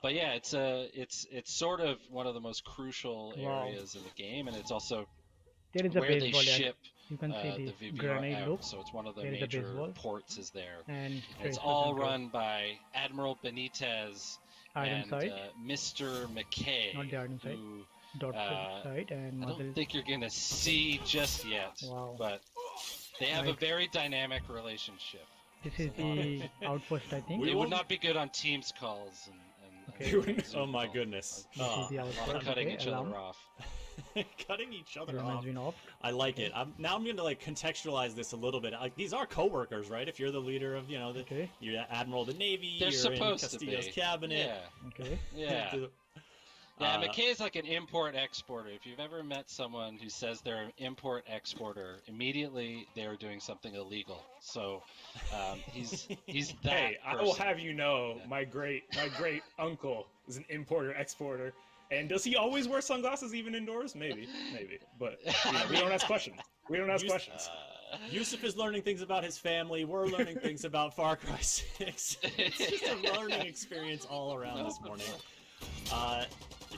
But yeah, it's sort of one of the most crucial Wow. areas in the game, and it's also There is a where they baseball, and ship you can see the this VVR grenade out. look. So it's one of the There is a major baseball ports is there, and and it's tracers all and rope. run by Admiral Benitez Iron and sight, Mr. not McKay, the iron sight. who Dot uh, sight and I muzzle. don't think you're gonna see just yet, Wow. but they have a Right. very dynamic relationship. This is the outpost, I think. They would not be good on Teams calls and Okay. Zoom Oh my calls. goodness. This is the A lot of outpost. cutting Okay, each alarm. other off. Cutting each other Alarm has off. been off. I like it. Now I'm going to like contextualize this a little bit. Like these are coworkers, right? If you're the leader of, Okay. you're the admiral of the navy, They're you're supposed in to Castillo's be. cabinet. Yeah. Okay. Yeah. Yeah, McKay's like an import-exporter. If you've ever met someone who says they're an import-exporter, immediately they're doing something illegal. So he's that. Hey, I will have you know, my great uncle is an importer-exporter. And does he always wear sunglasses even indoors? Maybe. But we don't ask questions. We don't ask questions. Yusuf is learning things about his family. We're learning things about Far Cry 6. It's just a learning experience all around this morning.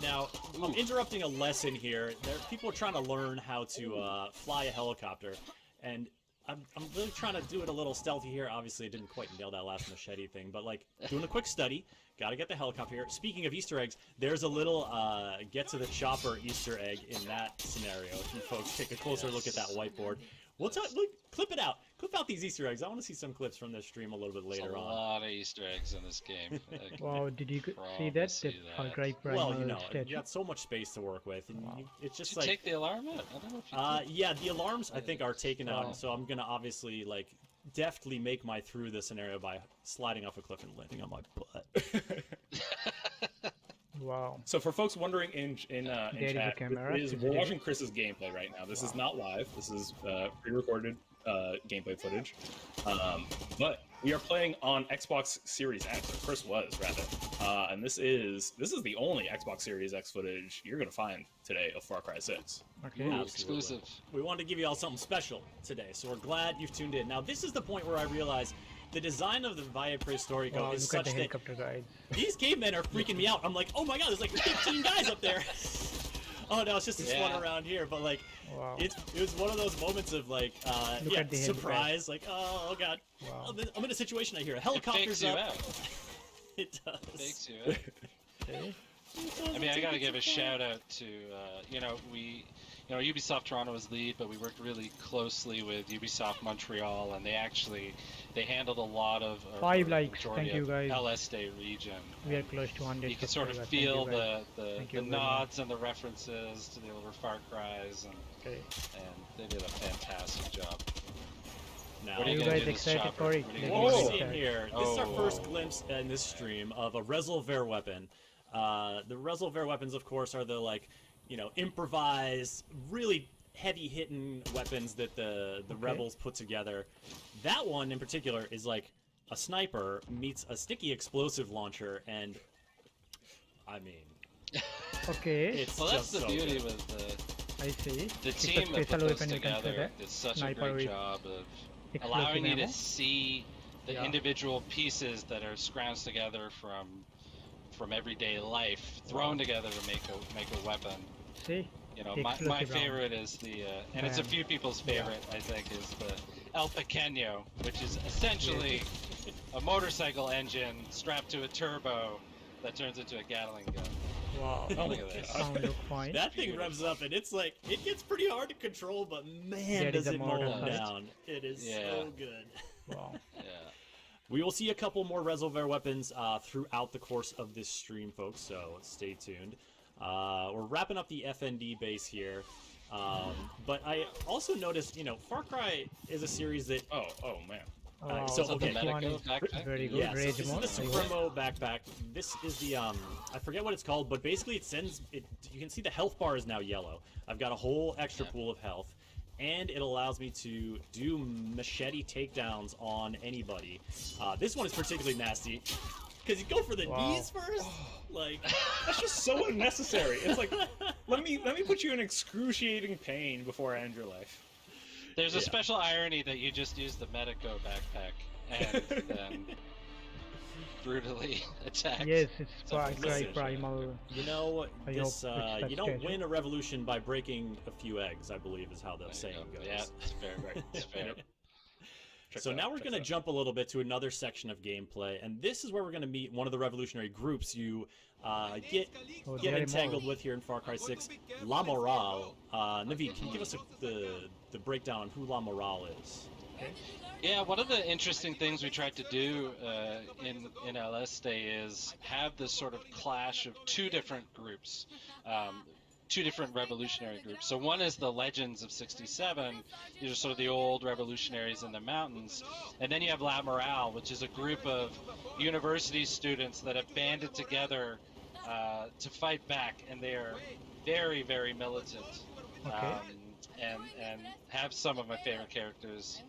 Now, I'm interrupting a lesson here. People are trying to learn how to fly a helicopter, and I'm really trying to do it a little stealthy here. Obviously, I didn't quite nail that last machete thing, but like doing a quick study. Got to get the helicopter here. Speaking of Easter eggs, there's a little get to the chopper Easter egg in that scenario. If you folks take a closer look at that whiteboard, clip it out. Clip out these Easter eggs. I want to see some clips from this stream a little bit later on. A lot of Easter eggs in this game. Wow, did you see that? FARCRY well, statue. you got so much space to work with, and it's just like take the alarm out. I don't know if you did. Yeah, the alarms I think are taken out, so I'm gonna obviously like deftly make my through the scenario by sliding off a cliff and landing on my butt. Wow. So for folks wondering in chat, we're watching Chris's gameplay right now. This is not live. This is pre-recorded gameplay footage. But we are playing on Xbox Series X, or Chris was rather. And this is the only Xbox Series X footage you're gonna find today of Far Cry 6. Okay. Exclusive. We wanted to give you all something special today, so we're glad you've tuned in. Now this is the point where I realize the design of the Via Prehistorico is such that these cavemen are freaking me out. I'm like, oh my god, there's like 15 guys up there. Oh no, it's just this one around here. But like, it was one of those moments of like, surprise. Like, oh god, I'm in a situation. I hear a helicopter's up. It does. It fakes you out. I mean, I gotta give a shout out to Ubisoft Toronto was lead, but we worked really closely with Ubisoft Montreal, and they handled a lot of 5 likes. Thank you guys. LSD region. We are close to 100. You can sort of feel the nods and the references to the older Far Cries, and they did a fantastic job. Now, what are you guys excited for it? Here, this is our first glimpse in this stream of a resolver weapon. The resolver weapons, of course, are the improvised, really heavy-hitting weapons that the rebels put together. That one in particular is like a sniper meets a sticky explosive launcher, and I mean, it's that's the beauty good. with the. I see. The team that put this together did such a great job of allowing you to see the individual pieces that are scrounged together from everyday life, thrown together to make a weapon. See? My favorite is and it's a few people's favorite, I think, is the El Pequeño, which is essentially a motorcycle engine strapped to a turbo that turns into a Gatling gun. Wow. Look at this. That thing revs up, and it's like, it gets pretty hard to control, but man, does it mow them down. It is so good. Wow. Yeah. We will see a couple more resolver weapons throughout the course of this stream, folks, so stay tuned. We're wrapping up the FND base here, but I also noticed, Far Cry is a series that... Oh man. Very good. Yeah, so this is the Supremo backpack. This is the, I forget what it's called, but basically you can see the health bar is now yellow. I've got a whole extra pool of health. And it allows me to do machete takedowns on anybody. This one is particularly nasty because you go for the knees first. Like that's just so unnecessary. It's like let me put you in excruciating pain before I end your life. There's a special irony that you just used the Medico backpack, and then brutally attacked. Yes, it's So, FARCRY Primal. You know, this, you don't stage. win a revolution by breaking a few eggs, I believe is how the saying goes. Yeah, it's fair. Right. It's fair. So now we're going to jump a little bit to another section of gameplay, and this is where we're going to meet one of the revolutionary groups you get entangled with here in Far Cry 6, La Morale. Naveed, can you give us the breakdown on who La Morale is? Okay. Yeah, one of the interesting things we tried to do in LS Day is have this sort of clash of two different groups, two different revolutionary groups. So one is the Legends of 67, these are sort of the old revolutionaries in the mountains, and then you have La Morale, which is a group of university students that have banded together to fight back, and they are very, very militant, and have some of my favorite characters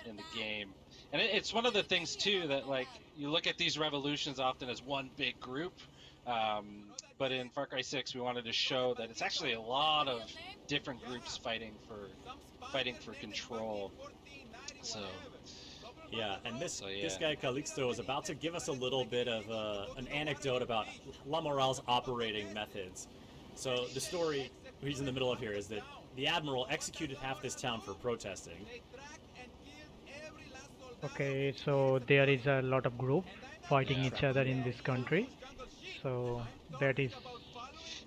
in the game. And it's one of the things too that, like, you look at these revolutions often as one big group, but in Far Cry 6 we wanted to show that it's actually a lot of different groups fighting for control. So yeah, and this guy Calixto is about to give us a little bit of an anecdote about La Morale's operating methods. So the story he's in the middle of here is that the Admiral executed half this town for protesting. Okay, so there is a lot of group fighting each other in this country. So that is...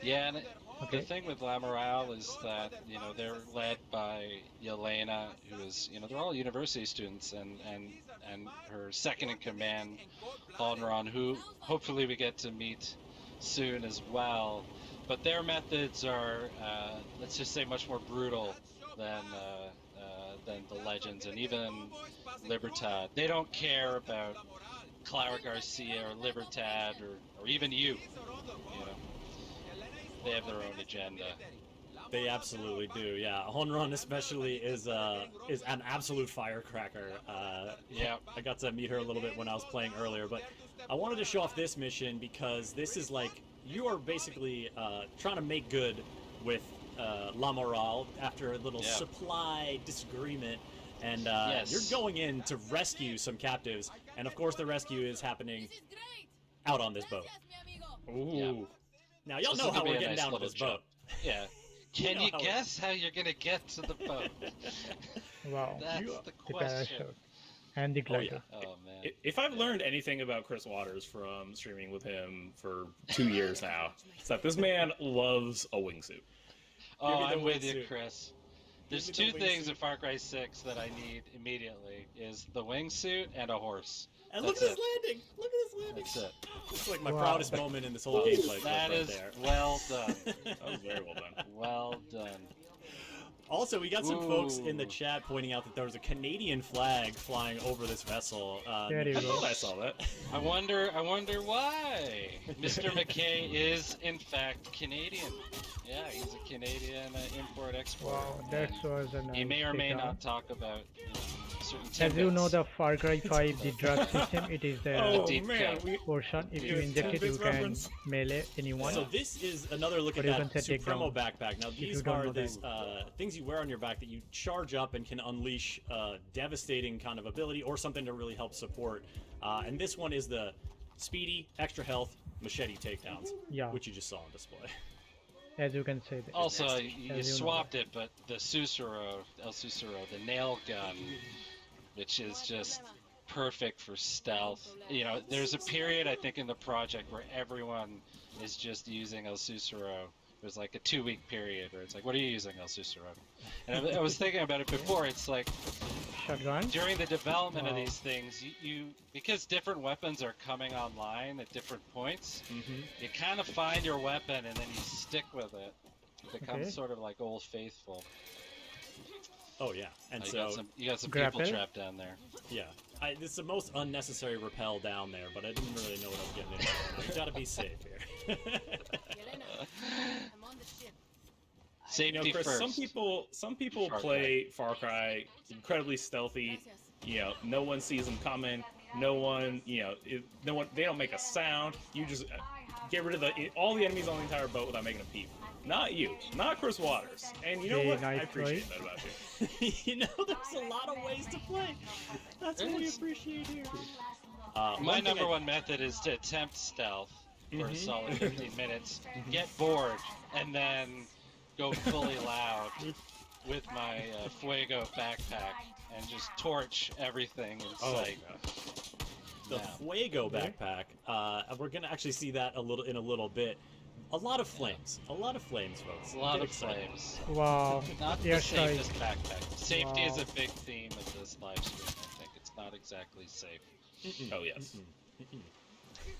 Yeah, and the thing with La Morale is that, you know, they're led by Yelena, who is, you know, they're all university students, and her second in command, Halderon, who hopefully we get to meet soon as well. But their methods are, let's just say, much more brutal than the Legends, and even Libertad. They don't care about Clara Garcia or Libertad or even you. You know, they have their own agenda. They absolutely do. Yeah, Honron especially is an absolute firecracker. Yeah, I got to meet her a little bit when I was playing earlier, but I wanted to show off this mission because this is like you are basically trying to make good with La Morale after a little supply disagreement, and you're going in to rescue some captives, and of course the rescue is happening out on this boat. Ooh. Yeah. Now y'all know how we're getting down to this boat. Yeah. Can you guess how you're gonna get to the boat? Wow. That's the question. And the glider. Oh man. If I've learned anything about Chris Waters from streaming with him for 2 years now, it's that this man loves a wingsuit. Oh, I'm with you, Chris. There's two things in Far Cry 6 that I need immediately, is the wingsuit and a horse. And look at this landing! Look at this landing! That's it. It's like my proudest moment in this whole gameplay. That right is there. well done. That was very well done. Well done. Also, we got some folks in the chat pointing out that there was a Canadian flag flying over this vessel. There you I go. thought I saw that. I wonder why. Mr. McKay is in fact Canadian. Yeah, he's a Canadian import-export. Wow, that was a nice He may or may takedown. not talk about certain As you know, tidbits. the Far Cry 5, the drug system, it is the deep man, cut. we, portion. If you Yes, inject it, you tidbits can reference. melee anyone. So this is another look at Or you that can say take Supremo down. backpack. Now you these don't are know these things you wear on your back that you charge up and can unleash devastating kind of ability or something to really help support. And this one is the speedy, extra health, machete takedowns, which you just saw on display. As you can say. Also, you you know. swapped it, but the El Susuro, the nail gun, which is just perfect for stealth. You know, there's a period, I think, in the project where everyone is just using El Susuro. There's like a 2-week period where it's like, what are you using El Susuro? And I was thinking about it before, it's like, Shotgun? during the development of these things, you because different weapons are coming online at different points, you kind of find your weapon and then you stick with it. It becomes sort of like Old Faithful. Oh yeah, and you got some people trapped down there. Yeah, it's the most unnecessary rappel down there, but I didn't really know what I was getting into. You gotta be safe here. Safety Chris, first. some people play Far Cry incredibly stealthy. You know, no one sees them coming. No one, they don't make a sound. You just get rid of all the enemies on the entire boat without making a peep. Not you, not Chris Waters. And you know what? I appreciate that about you. You know, there's a lot of ways to play. That's what we appreciate here. My number one method is to attempt stealth for a solid 15 minutes, get bored, and then go fully loud with my Fuego backpack and just torch everything in sight. The Fuego backpack. We're gonna actually see that in a little bit. A lot of flames. A lot of flames, folks. A lot of flames. Wow. Not the safest backpack. Safety is a big theme of this live stream, I think. It's not exactly safe. Oh, yes.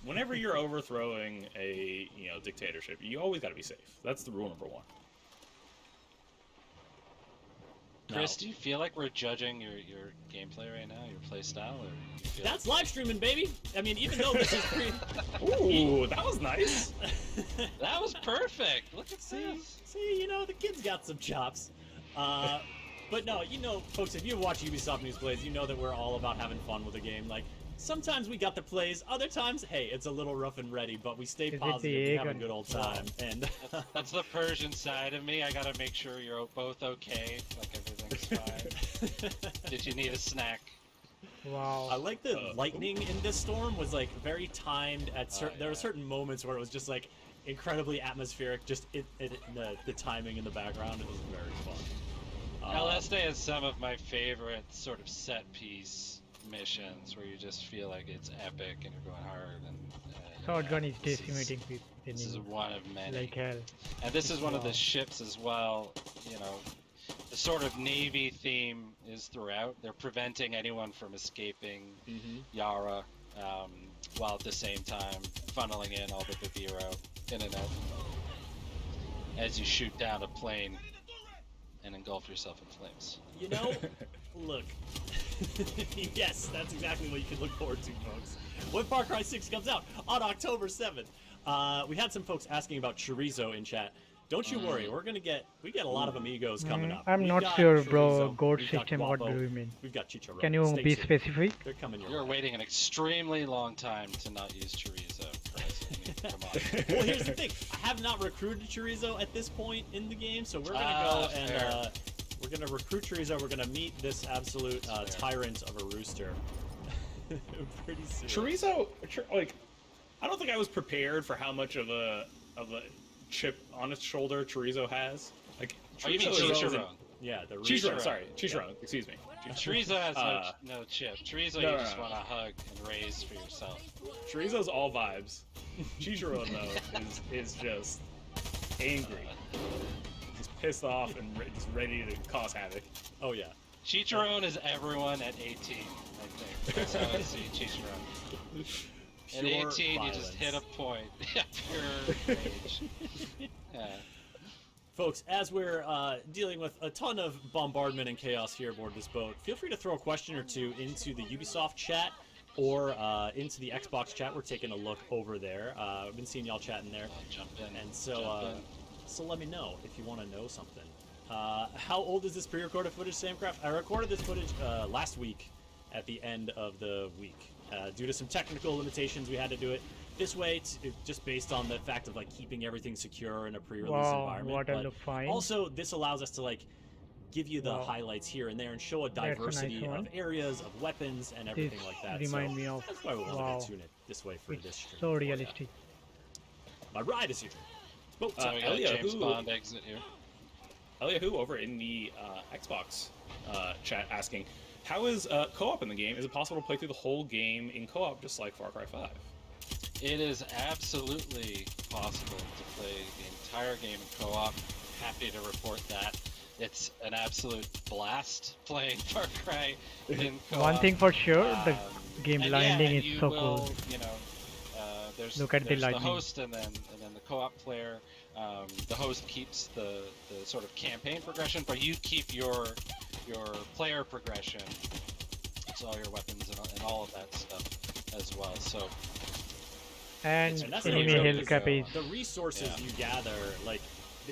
Whenever you're overthrowing a dictatorship, you always got to be safe. That's the rule number one. Chris, do you feel like we're judging your gameplay right now, your play style, or you feel that's live streaming, baby. I mean, even though this is Ooh, that was nice. That was perfect. Look at this. See, the kid's got some chops. But no, folks, if you watch Ubisoft News Plays, you know that we're all about having fun with the game. Like, sometimes we got the plays, other times, hey, it's a little rough and ready, but we stay positive, we have a good old time. And that's the Persian side of me. I gotta make sure you're both okay, like everything's fine. Did you need a snack? Wow. I like the lightning in this storm was like very timed at there were certain moments where it was just like incredibly atmospheric, just the timing in the background. It was very fun. LSD has some of my favorite sort of set piece missions where you just feel like it's epic and you're going hard. And Shotgun is decimating people. This is one of many. Like hell. And this is one of the ships as well. The sort of Navy theme is throughout. They're preventing anyone from escaping Yara, while at the same time funneling in all the Viviro in and out as you shoot down a plane and engulf yourself in flames. Look. Yes, that's exactly what you can look forward to, folks. When Far Cry 6 comes out on October 7th. We had some folks asking about Chorizo in chat. Don't you worry, we get a lot of amigos coming up. I'm not sure, bro. Goat system, what do you mean? We've got Chicharron. Can you be specific? They're coming your You're way. waiting an extremely long time to not use Chorizo. Come on. Well, here's the thing. I have not recruited Chorizo at this point in the game, so we're gonna go and we're gonna recruit Chorizo. We're gonna meet this absolute tyrant of a rooster. Pretty soon. Chorizo, I don't think I was prepared for how much of a chip on its shoulder Chorizo has. Like, you mean Chicharron? Yeah, the Chicharron. Sorry, Chicharron. Excuse me. Chorizo has no chip. Chorizo, you just want to hug and raise for yourself. Chorizo's all vibes. Chicharron though is just angry, just pissed off and just ready to cause havoc. Oh yeah. Chicharron is everyone at 18, I think. That's how I see Chicharron. At 18, violence. you just hit a point. Pure rage. Yeah. Folks, as we're dealing with a ton of bombardment and chaos here aboard this boat, feel free to throw a question or two into the Ubisoft chat or into the Xbox chat. We're taking a look over there. I've been seeing y'all chatting there. I'll jump in. And so let me know if you want to know something. How old is this pre-recorded footage, Samcraft? I recorded this footage last week at the end of the week. Due to some technical limitations, we had to do it this way, just based on the fact of keeping everything secure in a pre-release environment. Water look fine. Also, this allows us to give you the highlights here and there and show a diversity of areas, of weapons, and everything like that. Remind me of. That's why we wanted to tune it this way for this stream. So realistic. My ride is here. We got a James Bond exit here. Eliahu over in the Xbox chat asking, how is co-op in the game? Is it possible to play through the whole game in co-op just like Far Cry 5? It is absolutely possible to play the entire game in co-op. Happy to report that. It's an absolute blast playing Far Cry in co-op. One thing for sure, the game landing is so cool. Look at the host and then the co-op player. The host keeps the sort of campaign progression, but you keep your player progression. It's all your weapons and all of that stuff as well. So. And enemy health cap is the resources you gather,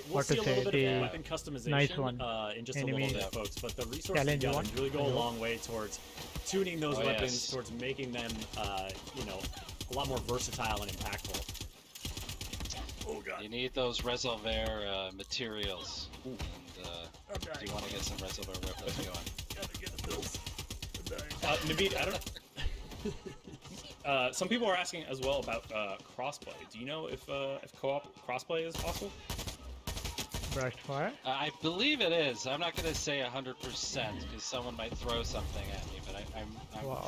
we'll see a little bit of weapon customization in just a little bit, folks. But the resources you gather really go a long way towards tuning those weapons, towards making them, a lot more versatile and impactful. Oh god! You need those resolver materials. And, do you want to get some resolver weapons going? Gotta get those. Naveed, I don't. some people are asking as well about crossplay. Do you know if co-op crossplay is possible? Burst fire? I believe it is. I'm not going to say 100% because someone might throw something at me, but I'm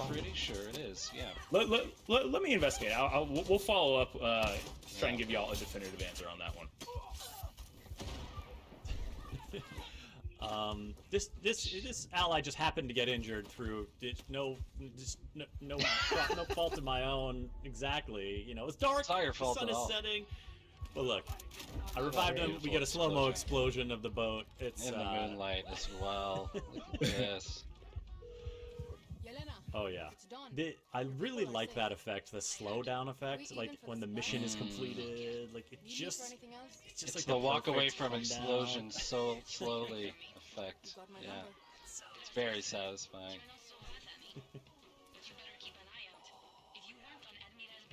pretty sure it is. Yeah. Let me investigate. We'll follow up. Try and give y'all a definitive answer on that one. This ally just happened to get injured through no fault of my own. Exactly. You know, it's dark. It's not your fault the sun at is all. setting. But look, I revived him. We get a slow-mo explosion of the boat. It's in the moonlight as well. Look at this. Oh yeah. I really like that effect, the slowdown effect. Like when the mission is completed, like it's just It's like the walk away from explosion so slowly effect. Yeah, it's very satisfying.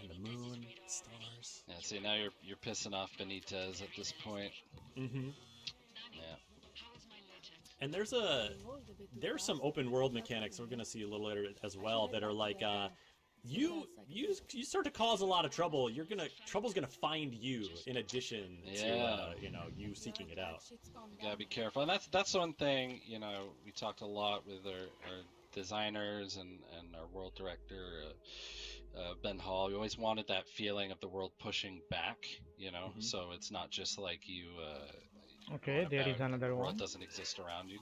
And the moon, stars. Yeah, see now you're pissing off Benitez at this point. Mm-hmm. Yeah. And there's some open world mechanics we're gonna see a little later as well that are like you start to cause a lot of trouble. Trouble's gonna find you in addition to you know, you seeking it out. You gotta be careful, and that's one thing, you know, we talked a lot with our designers and our world director Ben Hall. We always wanted that feeling of the world pushing back, you know, so it's not just like you okay, there is another the one. world doesn't exist around you.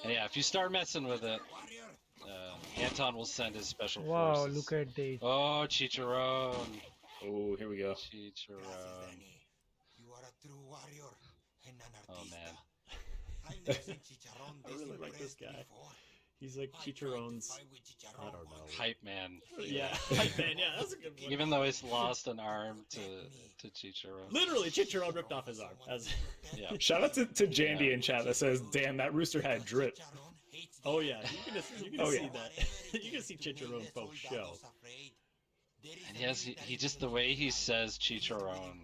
And yeah, if you start messing with it, Anton will send his special forces. Wow, look at this. Oh, Chicharron. Oh, here we go. Chicharron. Oh man. I really like this guy. He's like Chicharron's, I don't know. Hype man. Yeah, hype man, yeah, that's a good one. Even though he's lost an arm to Chicharron. Literally, Chicharron ripped off his arm. Yeah. Shout out to Jandy in chat that says, "Damn, that rooster had drip." Oh yeah, you can see that. You can see Chicharron for show. And he just, the way he says Chicharron,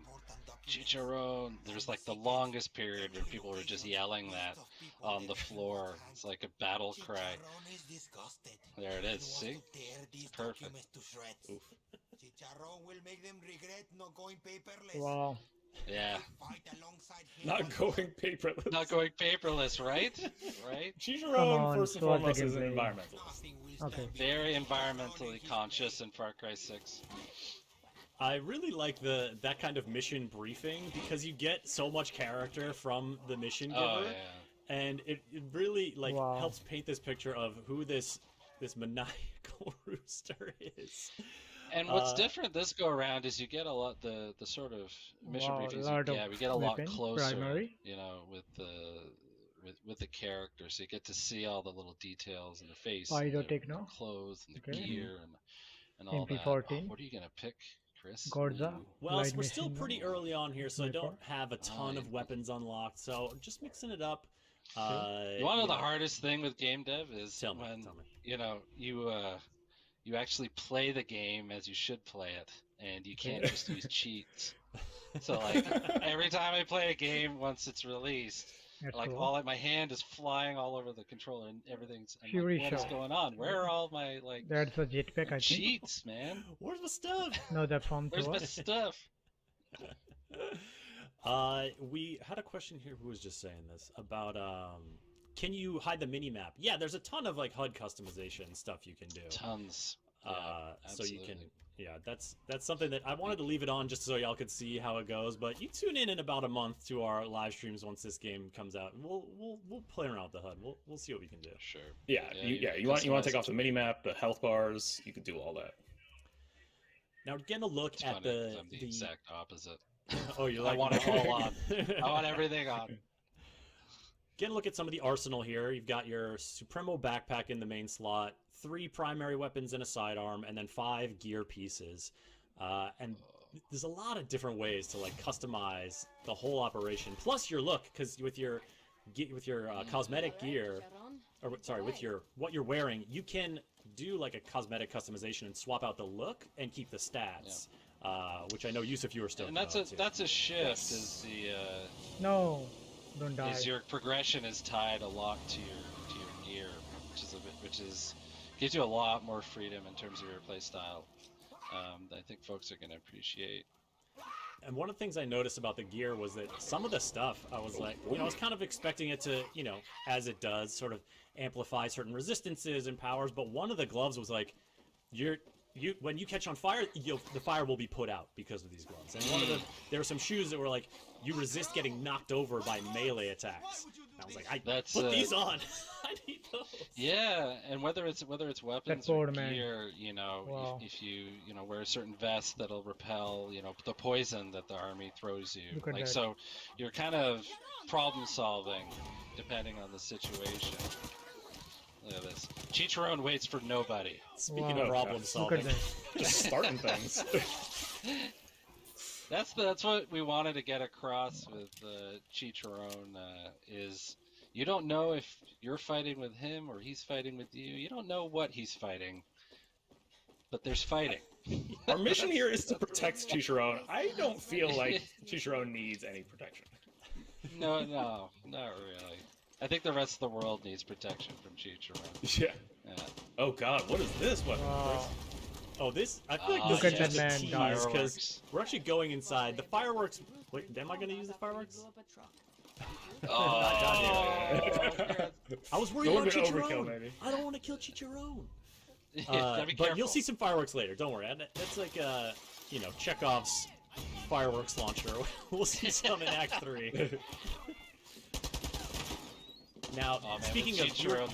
there's like the longest period where people were just yelling that on the floor. It's like a battle cry. There it is, see? It's perfect. Oof. Wow. Yeah. Not going paperless. Not going paperless, right? Right? Chicharron, first and foremost, is an environmentalist. Okay. Very environmentally conscious in Far Cry 6. I really like that kind of mission briefing because you get so much character from the mission giver, and it really like helps paint this picture of who this maniacal rooster is. And what's different this go around is you get a lot the sort of mission briefings. We get a lot closer, you know, with the character, so you get to see all the little details in the face, and the clothes, and the gear, and all that. Oh, what are you gonna pick? Gorza. Well, we're still pretty early on here, so I don't have a ton of weapons unlocked, so just mixing it up. You want to know the hardest thing with game dev is when you know you actually play the game as you should play it, and you can't just use cheats. So like every time I play a game once it's released, my hand is flying all over the controller and everything's. I'm like, what is going on? Where are all my That's a jetpack, I think. Cheats, man. Where's my stuff? No, that from. Where's my stuff? We had a question here. Who was just saying this about can you hide the mini map? Yeah, there's a ton of like HUD customization stuff you can do. Tons. So you can. Yeah, that's something that I wanted to leave it on just so y'all could see how it goes. But you tune in about a month to our live streams once this game comes out. We'll play around with the HUD. We'll see what we can do. Sure. You want to take off the mini map, the health bars. You could do all that. Now getting a look at I'm the exact opposite. Oh, you like? I want it all on. I want everything on. Get a look at some of the arsenal here. You've got your Supremo backpack in the main slot, 3 primary weapons and a sidearm, and then 5 gear pieces. And there's a lot of different ways to like customize the whole operation. Plus your look, because with your cosmetic gear, or sorry, with what you're wearing, you can do like a cosmetic customization and swap out the look and keep the stats. Which I know Yusuf, you were still. And that's a shift. Yes. Is the no, don't die. Is your progression is tied a lot to your gear, which gives you a lot more freedom in terms of your play style. I think folks are going to appreciate. And one of the things I noticed about the gear was that some of the stuff, I was like, I was kind of expecting it to, as it does, sort of amplify certain resistances and powers. But one of the gloves was like, when you catch on fire, the fire will be put out because of these gloves. And there were some shoes that were like, you resist getting knocked over by melee attacks. And I was like, put these on. I need those. Yeah, and whether it's weapons or gear, if you wear a certain vest that'll repel, the poison that the army throws you. Like, so you're kind of problem solving depending on the situation. Look at this. Chicharron waits for nobody. Speaking of problem solving, just starting things. That's what we wanted to get across with Chicharron. Is you don't know if you're fighting with him or he's fighting with you. You don't know what he's fighting, but there's fighting. Our mission here is to protect Chicharron. I don't feel like Chicharron needs any protection. No, not really. I think the rest of the world needs protection from Chicharron. Yeah. Oh God, what is this? What? Oh, this? I feel like this is just a tease because we're actually going inside. The fireworks. Wait, am I going to use the fireworks? Oh, I was worried about Chicharron. I don't want to kill Chicharron. But you'll see some fireworks later. Don't worry. That's like Chekhov's fireworks launcher. We'll see some in Act 3. Now, speaking of Chicharron,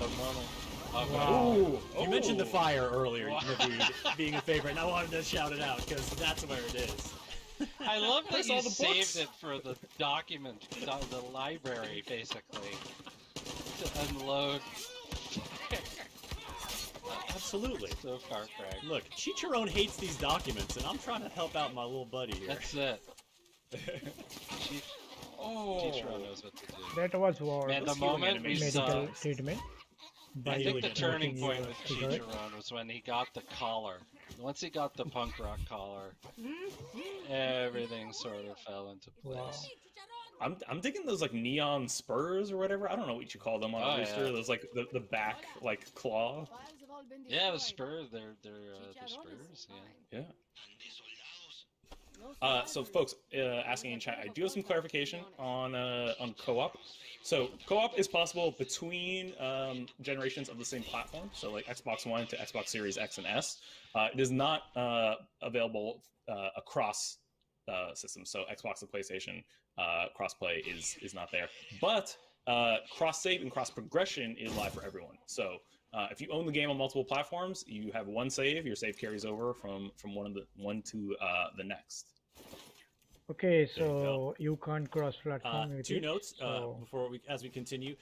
you mentioned the fire earlier, Naveed, being a favorite, and I wanted to shout it out because that's where it is. I love that you saved it for the document, the library, basically, to unload. Absolutely. So FARCRY. Look, Chicharron hates these documents, and I'm trying to help out my little buddy here. That's it. Chicharron knows what to do. That was war. Man, the moment we saw treatment. I think the turning point with Chicharron was when he got the collar. Once he got the punk rock collar, everything sort of fell into place. Wow. I'm digging those like neon spurs or whatever. I don't know what you call them on a rooster. Yeah. Those like the back like claw. Yeah, the spurs. They're spurs. Yeah. So folks, asking in chat, I do have some clarification on co-op. So co-op is possible between generations of the same platform, so like Xbox One to Xbox Series X and S. It is not available across systems, so Xbox and PlayStation crossplay is not there. But cross-save and cross-progression is live for everyone. So if you own the game on multiple platforms, you have one save. Your save carries over from one to the next. Okay, so you can't cross-platform with Two notes before as we continue.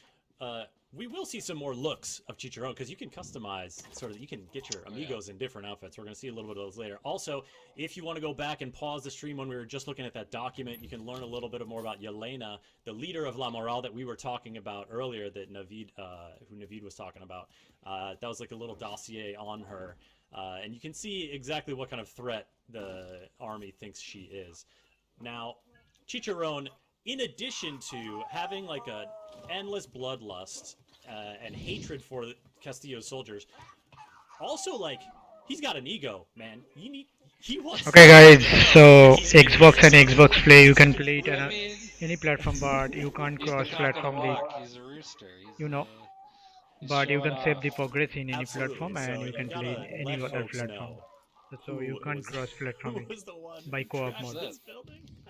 We will see some more looks of Chicharron because you can customize you can get your amigos in different outfits. We're going to see a little bit of those later. Also, if you want to go back and pause the stream when we were just looking at that document, you can learn a little bit more about Yelena, the leader of La Moral that we were talking about earlier, that who Naveed was talking about. That was like a little dossier on her. And you can see exactly what kind of threat the army thinks she is. Now, Chicharron, in addition to having like a endless bloodlust and hatred for Castillo's soldiers, also like he's got an ego, man. He wants. Okay, guys. So Xbox and Xbox Play, you can play it on any platform, but you can't cross-platform He's a rooster. But you can save the progress in any platform, and you can play in any other platform. So you can't cross-platform it by co-op mode.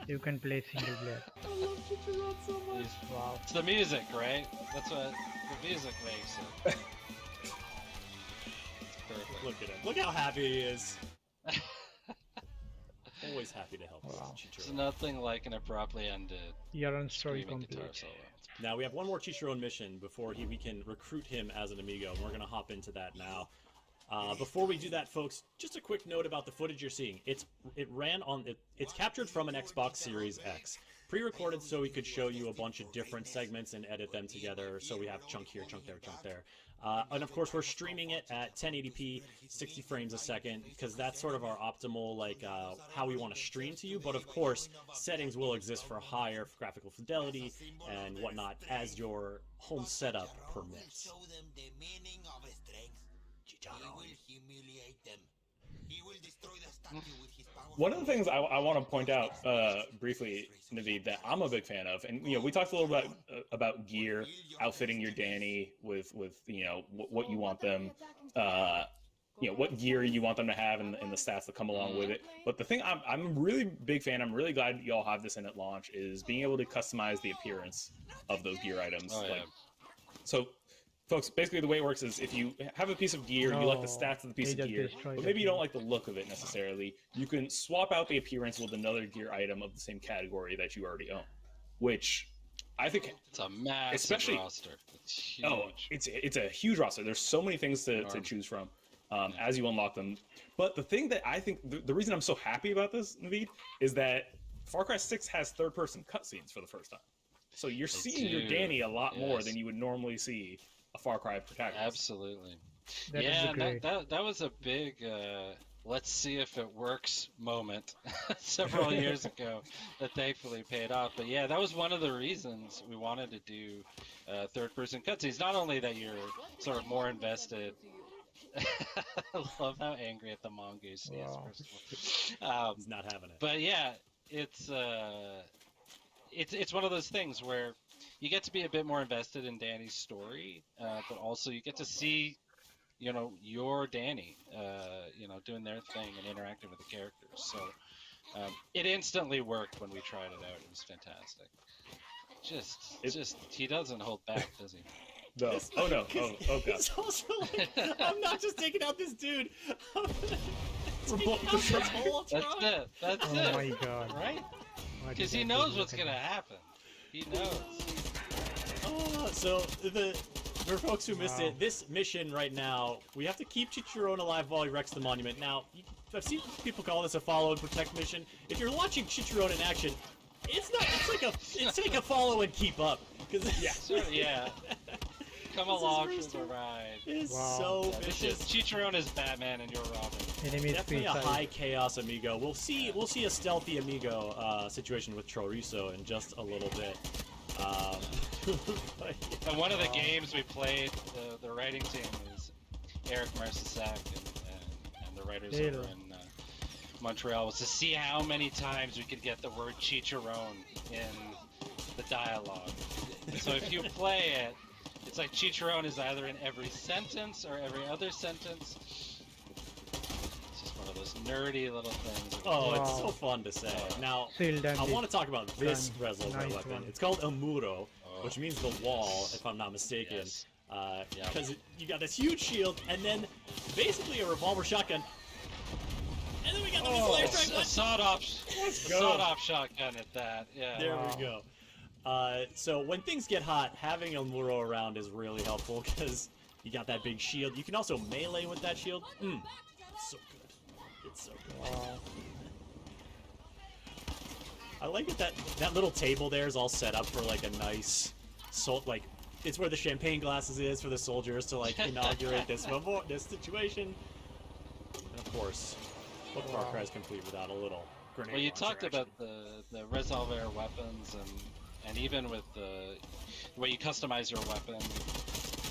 You can play single player. I love Chicharron so much. Wow. It's the music, right? That's what the music makes it. It's perfect. Look at him. Look how happy he is. Always happy to help Chicharron. There's nothing like an abruptly ended story complete. Now we have one more Chicharron mission before we can recruit him as an amigo, and we're going to hop into that now. Before we do that, folks, just a quick note about the footage you're seeing. It's captured from an Xbox Series X, pre-recorded so we could show you a bunch of different segments and edit them together. So we have chunk here, chunk there, chunk there, and of course we're streaming it at 1080p, 60 frames a second, because that's sort of our optimal how we want to stream to you. But of course, settings will exist for higher graphical fidelity and whatnot as your home setup permits. One of the things I want to point out briefly, Naveed, that I'm a big fan of, and we talked a little bit about gear, outfitting your Danny with what you want them, what gear you want them to have, and the stats that come along with it. But the thing I'm a really big fan, I'm really glad y'all have this in at launch, is being able to customize the appearance of those gear items. Oh, yeah. So, folks, basically the way it works is if you have a piece of gear, you like the stats of the piece of gear, but maybe you don't like the look of it necessarily, you can swap out the appearance with another gear item of the same category that you already own, which I think it's a massive roster. It's huge. Oh, it's a huge roster. There's so many things to choose from as you unlock them. But the thing that I think, the reason I'm so happy about this, Naveed, is that Far Cry 6 has third-person cutscenes for the first time. So you're seeing your Danny a lot more than you would normally see a Far Cry protagonist. Absolutely. That was a big let's see if it works moment several years ago that thankfully paid off. But yeah, that was one of the reasons we wanted to do third-person cutscenes. Not only that you're sort of more invested. I love how angry at the mongoose he is, first of all. He's not having it. But yeah, it's one of those things where you get to be a bit more invested in Danny's story, but also you get to see, your Danny, doing their thing and interacting with the characters. So it instantly worked when we tried it out. It was fantastic. He doesn't hold back, does he? No. Oh no. Oh god. It's also like, I'm not just taking out this dude. That's it. Oh my god. Right? Because he knows what's gonna happen. He knows. So for folks who missed it, this mission right now, we have to keep Chicharron alive while he wrecks the monument. Now, I've seen people call this a follow and protect mission. If you're watching Chicharron in action, it's not. It's like a follow and keep up. Yeah. Come along for the ride. It's so vicious. Chicharron is Batman and you're Robin. Definitely a high chaos amigo. We'll see a stealthy amigo situation with Chorizo in just a little bit. And one of the games we played, the writing team is Eric Marcisac and the writers over in Montreal, was to see how many times we could get the word Chicharron in the dialogue. So if you play it, it's like Chicharron is either in every sentence or every other sentence. It's just one of those nerdy little things. Oh, it's so fun to say. Now, I want to talk about this resolver weapon. It's called El Muro, which means the wall, if I'm not mistaken. Because you got this huge shield, and then basically a revolver shotgun. And then we got the flare strike. A sawed-off shotgun at that. Yeah. There we go. So when things get hot, having El Muro around is really helpful because you got that big shield. You can also melee with that shield. It's so good. It's so good. I like it that little table there is all set up for like a nice, it's where the champagne glasses is for the soldiers to like inaugurate this situation. And of course, what Far Cry is complete without a little grenade. Well, you talked about the resolver weapons and even with the way you customize your weapon,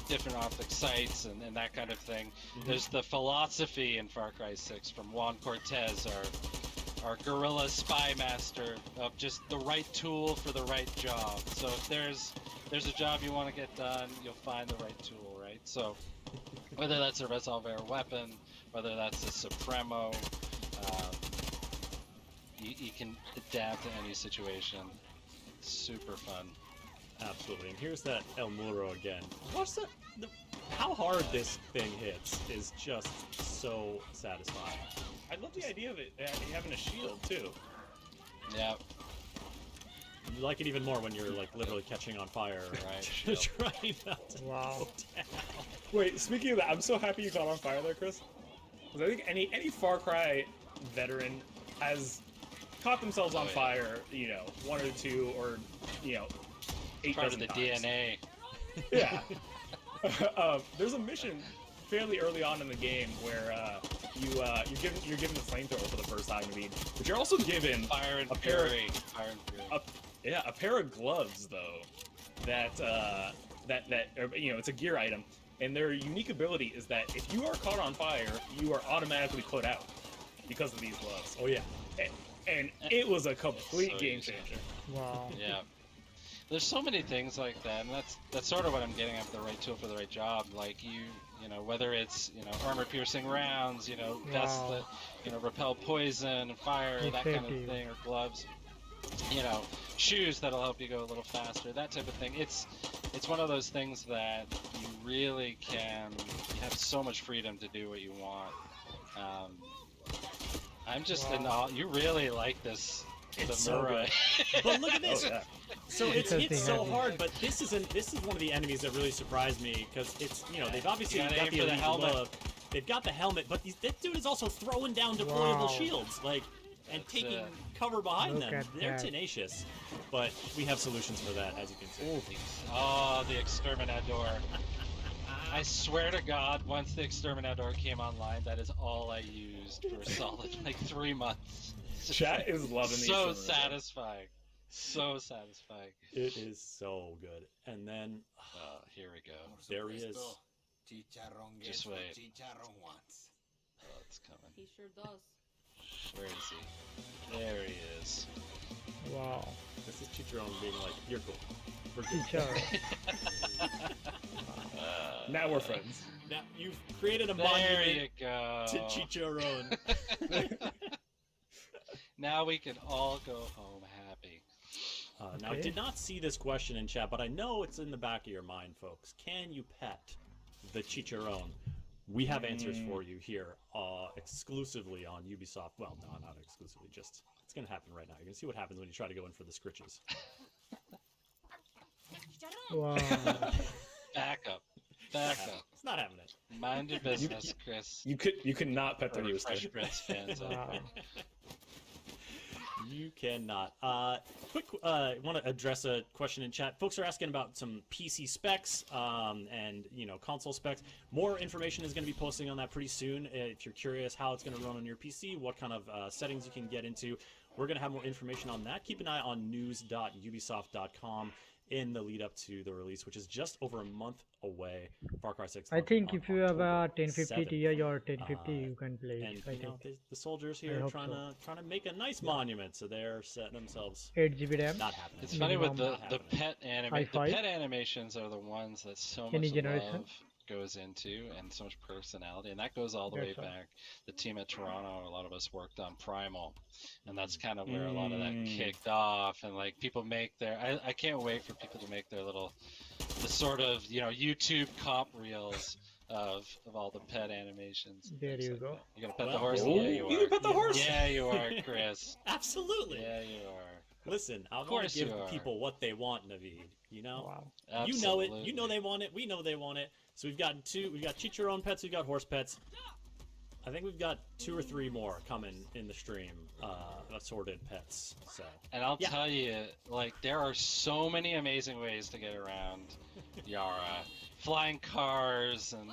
different optic sights and that kind of thing. There's the philosophy in Far Cry 6 from Juan Cortez, our guerrilla spy master, of just the right tool for the right job. So if there's a job you want to get done, you'll find the right tool, right? So whether that's a resolver weapon, whether that's a Supremo, you can adapt to any situation. Super fun. Absolutely. And here's that El Muro again. Watch that. How hard this thing hits is just so satisfying. I love the idea of it having a shield too. Yeah. You like it even more when you're like literally catching on fire, right? Trying not to go down. Wait, speaking of that, I'm so happy you caught on fire there, Chris. Because I think any Far Cry veteran has caught themselves on fire, one or two or 8 part of the times. DNA. Yeah. There's a mission fairly early on in the game where you're given the flamethrower for the first time, but you're also given a pair of gloves though that it's a gear item, and their unique ability is that if you are caught on fire, you are automatically put out. because of these gloves. Oh yeah, and it was a complete game changer. Wow. Yeah. There's so many things like that, and that's sort of what I'm getting at, the right tool for the right job. Like you know, whether it's, you know, armor-piercing rounds, you know, vests that, you know, repel poison and fire, that kind of thing, or gloves, you know, shoes that'll help you go a little faster, that type of thing. It's one of those things that you really can have so much freedom to do what you want. I'm just in awe. You really like this. It's so good. But look at this. Oh, yeah. So it's hit so hard, but this is one of the enemies that really surprised me, because it's, you know, they've obviously got the helmet. They've got the helmet, but that dude is also throwing down deployable shields, like, and taking cover behind them. They're tenacious, but we have solutions for that, as you can see. Oh, the Exterminator. I swear to God, once the Exterminator came online, that is all I used for a solid, like, 3 months. Chat is loving these. So satisfying. So satisfying. It is so good. And then, here we go. There he is. Just wait. Oh, it's coming. He sure does. Where is he? There he is. Wow. This is Chicharron being like, you're cool. We're Chicharron. Now we're friends. Now you've created a monument to Chicharron. Now we can all go home happy. Now, I did not see this question in chat, but I know it's in the back of your mind, folks. Can you pet the Chicharron? We have answers for you here, exclusively on Ubisoft. Well, no, not exclusively. Just it's going to happen right now. You're going to see what happens when you try to go in for the scritches. Wow. Back up. Back up. It's not happening. Mind your business, Chris. You could not pet the rooster. Fresh Prince fans. Wow. You cannot. Quick, I want to address a question in chat. Folks are asking about some PC specs and, you know, console specs. More information is going to be posting on that pretty soon. If you're curious how it's going to run on your PC, what kind of settings you can get into, we're going to have more information on that. Keep an eye on news.ubisoft.com in the lead up to the release, which is just over a month away. Far Cry 6. I think if you have a 1050 Ti or 1050, you can play it. And you know, the soldiers here are trying to make a nice monument, so they're setting themselves. 8 GB RAM. Not happening. It's funny with the pet animations are the ones that so much love goes into, and so much personality, and that goes all the way back. The team at Toronto, a lot of us worked on Primal, and that's kind of where a lot of that kicked off. And like people make their, I can't wait for people to make their little, the sort of, you know, YouTube comp reels of all the pet animations. There you go. You gonna pet the horse? Oh, Yeah, you are. You can pet the horse. Yeah, you are, Chris. Absolutely. Yeah, you are. Listen, I want to give people what they want, Naveed. You know, wow. You know it. You know they want it. We know they want it. So we've got Chicharron pets. We've got horse pets. I think we've got 2 or 3 more coming in the stream. Assorted pets. So. And I'll tell you, like, there are so many amazing ways to get around Yara. Flying cars and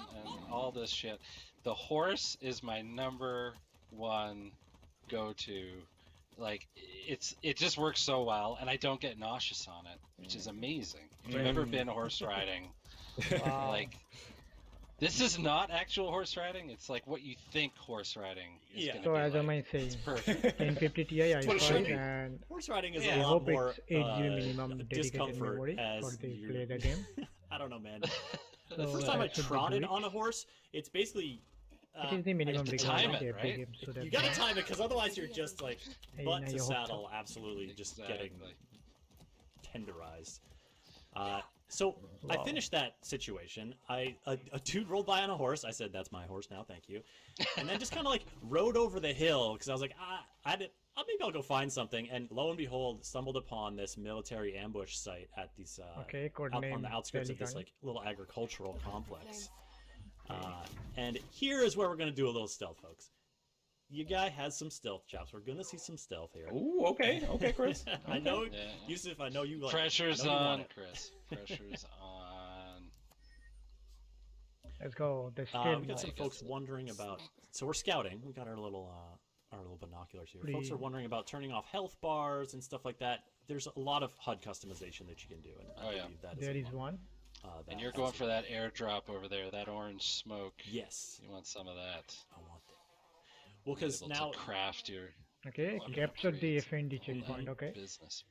all this shit. The horse is my #1 go-to. Like, it just works so well, and I don't get nauseous on it, which is amazing. If you've ever been horse riding, like, this is not actual horse riding. It's like what you think horse riding is going to be. So as I might say, 1050 Ti I tried, and horse riding is I a lot hope more it's 8 GB minimum dedicated discomfort memory as for the you play the game. I don't know, man. The first time I trotted on a horse, it's basically it is the minimum requirement of every game. So you gotta time it, because otherwise you're just like butt to saddle, absolutely just getting tenderized. So I finished that situation. A dude rolled by on a horse. I said, "That's my horse now, thank you." And then just kind of like rode over the hill, because I was like, maybe I'll go find something. And lo and behold, stumbled upon this military ambush site at these out on the outskirts of this like little agricultural complex. And here is where we're gonna do a little stealth, folks. You guy has some stealth chops. We're gonna see some stealth here. Ooh, okay, Chris. I know, Yusuf. I know you like. Pressure's on, Chris. Pressure's on. Let's go. We got some folks wondering about. So we're scouting. We got our little binoculars here. Folks are wondering about turning off health bars and stuff like that. There's a lot of HUD customization that you can do. And there is one. And you're going for that airdrop over there, that orange smoke. Yes. You want some of that. I want that. Well, because now craft your. Okay, capture the FND checkpoint. Okay. Business.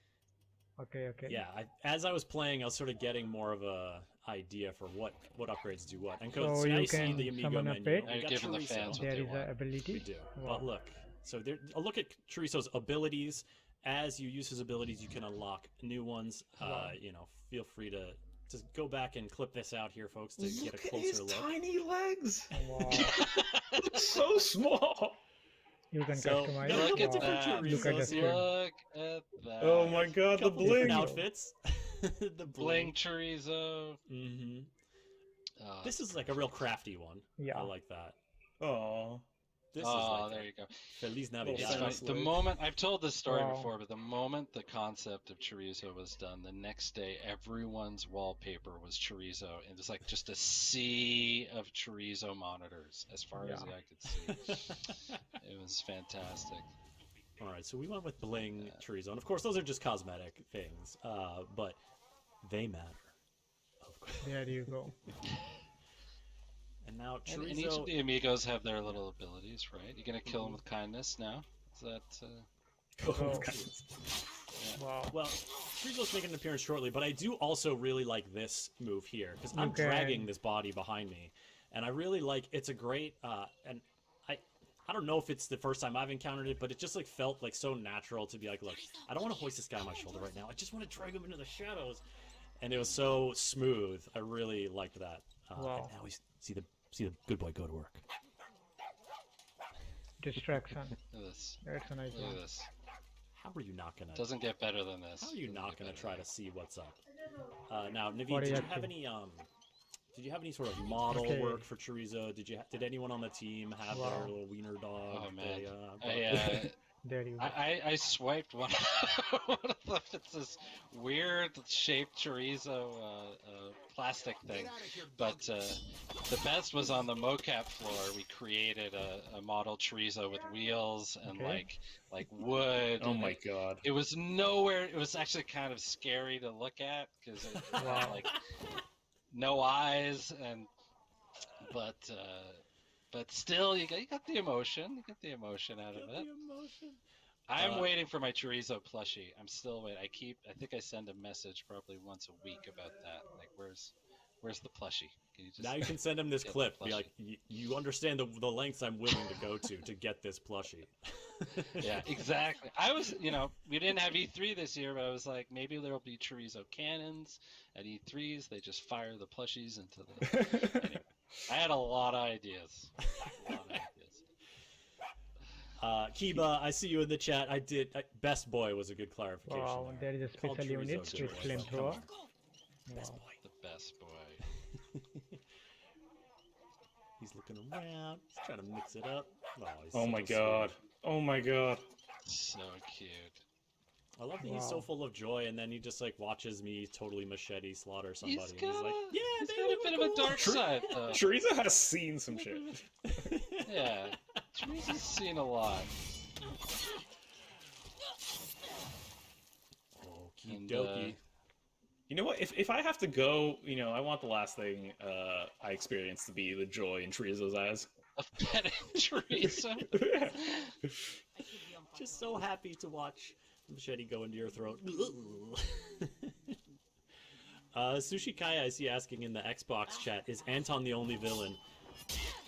Okay. Yeah, as I was playing, I was sort of getting more of a idea for what upgrades do what. And so now you see can the Amigo summon a menu. pet. We got giving the Chorizo. fans what there they is want. an ability. We do. Wow. But look, so there. A look at Chorizo's abilities. As you use his abilities, you can unlock new ones. Wow. You know, feel free to just go back and clip this out here, folks, to get a Look at closer his look. tiny legs. Wow. It's so small. You can So, customize. got a couple Look at different that. Look at Chorizos the here. Look at that. Oh my god, the Couple different bling. outfits. The Bling chorizo. Mm-hmm. Oh, This is like a real crafty one. Yeah. I like that. Oh. This oh, is like there you go. Feliz Little It's Navidad. funny. Slave. The moment I've told this story Wow. before, but the moment the concept of chorizo was done, the next day everyone's wallpaper was chorizo, and it's like just a sea of chorizo monitors as far as the eye could see. It was fantastic. All right, so we went with bling chorizo, and of course those are just cosmetic things, but they matter. Of course. There you go. And now And each chorizo. of the amigos have their little abilities, right? You're gonna kill them with kindness now. Is that? Oh. Wow. Well, chorizo's making an appearance shortly, but I do also really like this move here because I'm Okay. dragging this body behind me, and I really like. It's a great, and I don't know if it's the first time I've encountered it, but it just like felt like so natural to be like, look, I don't want to hoist this guy on my shoulder right now. I just want to drag him into the shadows, and it was so smooth. I really liked that. Wow. And now we see the good boy go to work. Distraction. Look at this. That's a nice Look one. at this. How are you not gonna? Doesn't get better than this. How are you Doesn't not get gonna better try than to see what's up? Now, Naveed, What are did you you up have to? any Did you have any sort of model Okay. work for Chorizo? Did anyone on the team have Wow. their little wiener dog? Oh man, They, There you go. I swiped one, one of them. It's this weird shaped chorizo plastic thing, but the best was on the mocap floor. We created a model chorizo with wheels and Okay. like wood. Oh and my god. It was nowhere. It was actually kind of scary to look at because it had Wow. like no eyes but still you got the emotion. You got the emotion out of it. I'm waiting for my chorizo plushie. I'm still waiting. I think I send a message probably once a week about that. Like, where's the plushie? Can you just now you can send him this get the clip. Be plushie? like, you understand the lengths I'm willing to go to get this plushie. Yeah, exactly. I was, we didn't have E3 this year, but I was like, maybe there'll be chorizo cannons at E3s. They just fire the plushies into the. Anyway, I had a lot of ideas. Kiba, I see you in the chat. Best boy was a good clarification. Wow, there is a Called special Chorizo unit good with boy. flamethrower. Best Wow. boy. The best boy. He's looking around. He's trying to mix it up. Oh, he's Oh so my sweet. god. Oh my god. So cute. I love that he's so full of joy, and then he just like watches me totally machete slaughter somebody. He's and got, he's like, yeah, he's baby, got a bit we're of a cool." dark side, though. Chorizo has seen some shit. Yeah, Chorizo's seen a lot. Okie And, dokie. You know what? If I have to go, I want the last thing I experience to be the joy in Chorizo's eyes. A petting chorizo. Just so happy to watch the machete go into your throat. Sushi Kaya, I see asking in the Xbox chat, is Anton the only villain?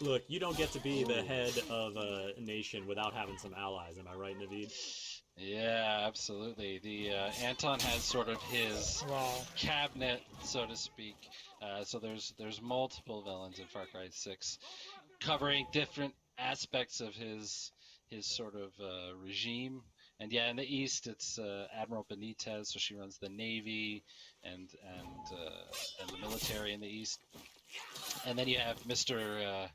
Look, you don't get to be the head of a nation without having some allies. Am I right, Naveed? Yeah, absolutely. The Anton has sort of his cabinet, so to speak. So there's multiple villains in Far Cry 6, covering different aspects of his sort of regime. And yeah, in the east, it's Admiral Benitez, so she runs the navy and the military in the east. And then you have Mr.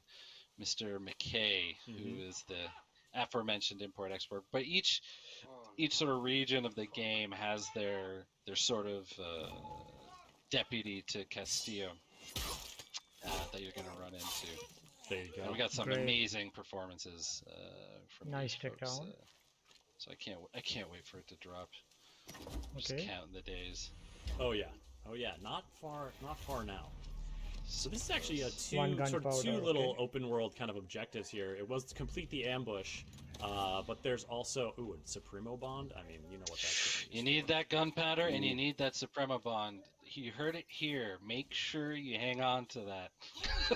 McKay, who is the aforementioned import-export. But each sort of region of the game has their sort of deputy to Castillo that you're going to run into. There you go. And we got some Great. amazing performances from Nice these folks, takedown. so I can't wait for it to drop. Just Okay. counting the days. Oh yeah. Not far now. So this is actually a two gunpowder, little open world kind of objectives here. It was to complete the ambush, but there's also a Supremo Bond. I mean, you know what that's. You need that gunpowder and you need that Supremo Bond. You heard it here. Make sure you hang on to that,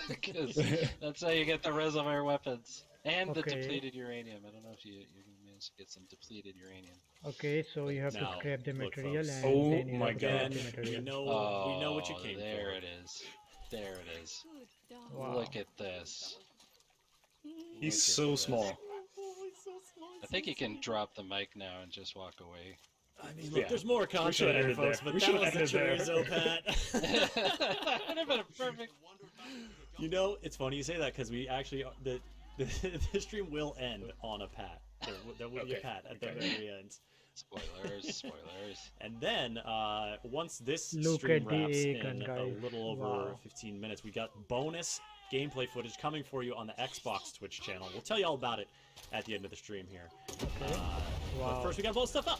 because that's how you get the reservoir weapons and the depleted uranium. I don't know if you managed to get some depleted uranium. Okay, so you have to scrap the material, folks. and then you have to God, the material. we know what you came there for. it is. There it is. Wow. Look at this. He's so small. I think you can drop the mic now and just walk away. I mean, look, there's more content here, folks, but that was the chorizo, Pat. Would have been a perfect. You know, it's funny you say that because we actually the stream will end on a Pat. There will be a Pat at the very end. Spoilers. And then once this stream wraps in a little over 15 minutes, we got bonus gameplay footage coming for you on the Xbox Twitch channel. We'll tell you all about it at the end of the stream here. But first, we got to blow stuff up.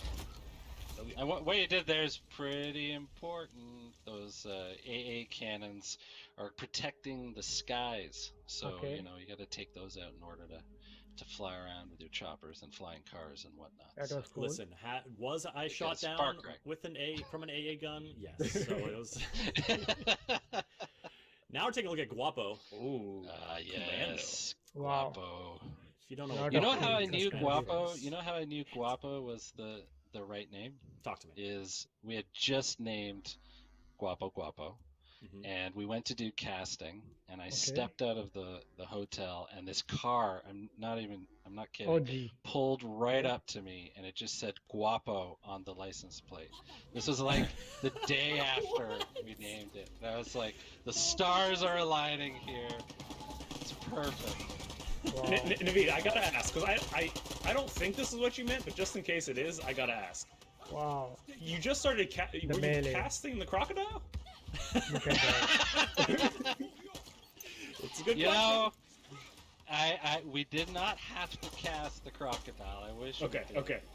And what you did there is pretty important. Those AA cannons are protecting the skies, so you know you got to take those out in order to fly around with your choppers and flying cars and whatnot. That was cool. Listen, was I shot down with from an AA gun? Yes. So it was. Now we're taking a look at Guapo. Ooh. Yes. Wow. Guapo. If you don't know, you know how I knew Guapo? You know how I knew Guapo was the right name? Talk to me. Is we had just named Guapo, and we went to do casting, and I stepped out of the hotel, and this car, I'm not kidding, pulled right up to me, and it just said Guapo on the license plate. This was like the day after we named it. And I was like, the stars are aligning here. It's perfect. Wow. Naveed, I gotta ask, because I don't think this is what you meant, but just in case it is, I gotta ask. Wow. You just started were you casting the crocodile? It's a good question. Know, we did not have to cast the crocodile. I wish. Okay.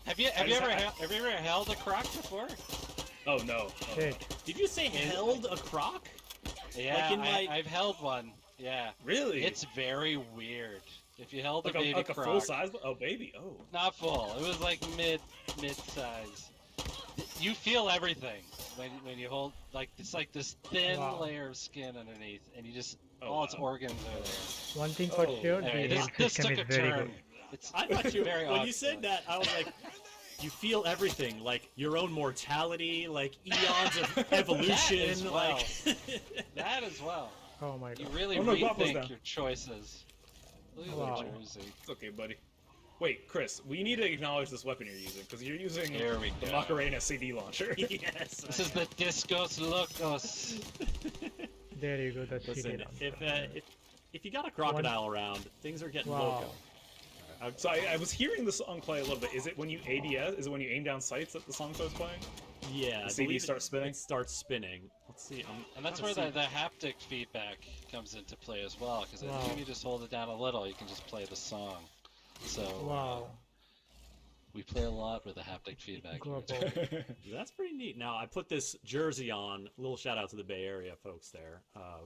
Have you ever held a croc before? Oh no. Did you say held a croc? Yeah, I've held one. Yeah. Really? It's very weird. If you held like a baby like croc, a full size? Oh, baby. Oh. Not full. It was like mid size. You feel everything when you hold, like, it's like this thin layer of skin underneath, and you just all its organs are there. One thing for sure, anyway, the this system took is a very turn. good. I thought you when you said that, I was like, you feel everything, like your own mortality, like eons of evolution, that as well. like that as well. Oh my god. You really rethink your choices. Look at the jersey. It's okay, buddy. Wait, Chris, we need to acknowledge this weapon you're using, because you're using the go. Macarena CD launcher. Yes. This is the Discos Locos. There you go, that's Listen, if you got a crocodile around, things are getting loco. So I was hearing the song play a little bit. Is it when you ADS? Is it when you aim down sights that the song starts playing? Yeah. The CD starts spinning? It starts spinning. Let's see. And that's where the haptic feedback comes into play as well, because if you just hold it down a little, you can just play the song. So we play a lot with the haptic feedback. That's pretty neat. Now I put this jersey on. A little shout out to the Bay Area folks there.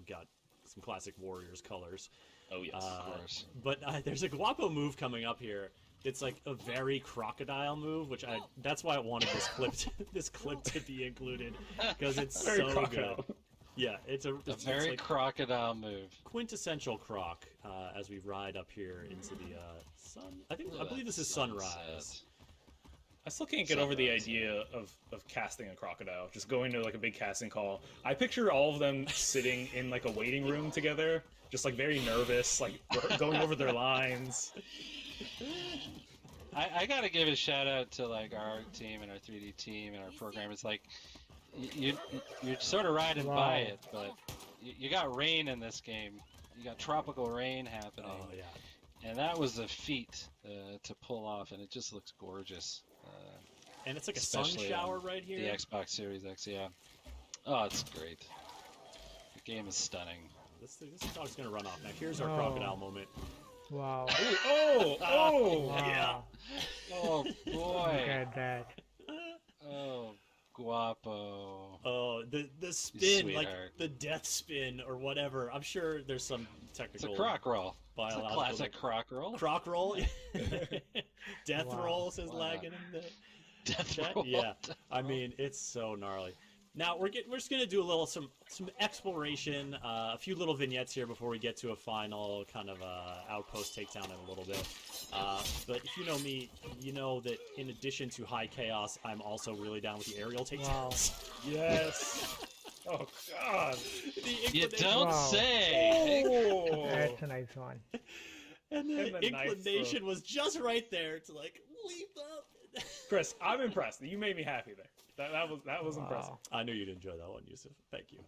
Got some classic Warriors colors. Oh yes, of course. But there's a Guapo move coming up here. It's like a very crocodile move, which that's why I wanted this clip to be included, because it's very so crocodile. good. Yeah, it's very like crocodile move. Quintessential croc as we ride up here into the sun. I believe this is sunrise. I still can't get over the idea of casting a crocodile, just going to like a big casting call. I picture all of them sitting in like a waiting room together, just like very nervous, like going over their lines. I gotta give a shout out to like our team and our 3D team and our programmers. Like, you're sort of riding by it, but you got rain in this game. You got tropical rain happening. Oh yeah. And that was a feat to pull off, and it just looks gorgeous. And it's like a sun shower right here. The Xbox Series X, yeah. Oh, it's great. The game is stunning. This dog's gonna run off. Now here's our crocodile moment. Wow. Oh, wow. yeah. Oh boy. Look at that. Oh Guapo. Oh, the spin, like the death spin or whatever. I'm sure there's some technical. It's a croc roll. It's a classic croc roll. Croc roll. Death roll says Laggin in the death chat. roll. Yeah, I mean it's so gnarly. Now we're just gonna do a little some exploration, a few little vignettes here before we get to a final kind of outpost takedown in a little bit. But if you know me, you know that in addition to high chaos, I'm also really down with the aerial takedowns. Wow. Yes. Oh God. You don't say. Oh. That's a nice one. And the inclination was just right there to like leap up. Chris, I'm impressed. You made me happy there. That was impressive. I knew you'd enjoy that one, Yusuf. Thank you.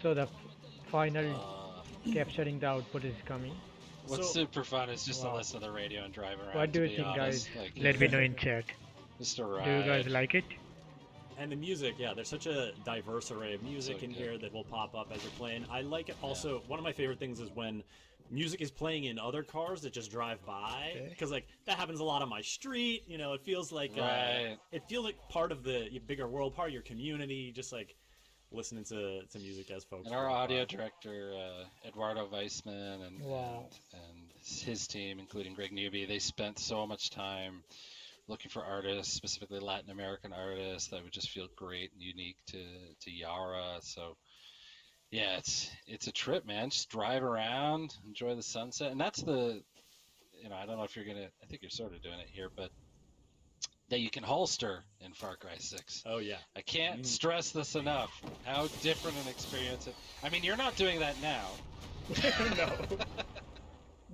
So the final capturing the output is coming. What's super fun is just to listen to the radio and drive around. What do you think, guys? Let me know in chat. Just a ride. Do you guys like it? And the music, yeah, there's such a diverse array of music in here that will pop up as you're playing. I like it also. One of my favorite things is when music is playing in other cars that just drive by, because like that happens a lot on my street. You know, it feels like part of the bigger world, part of your community, just like listening to music as folks. And our audio director, Eduardo Weissman, and his team, including Greg Newby, they spent so much time looking for artists, specifically Latin American artists that would just feel great and unique to Yara. So yeah, it's a trip, man. Just drive around, enjoy the sunset. And that's I don't know if you're gonna, I think you're sort of doing it here, but that you can holster in Far Cry 6. Oh yeah. I can't stress this enough, how different an experience I mean, you're not doing that now. No.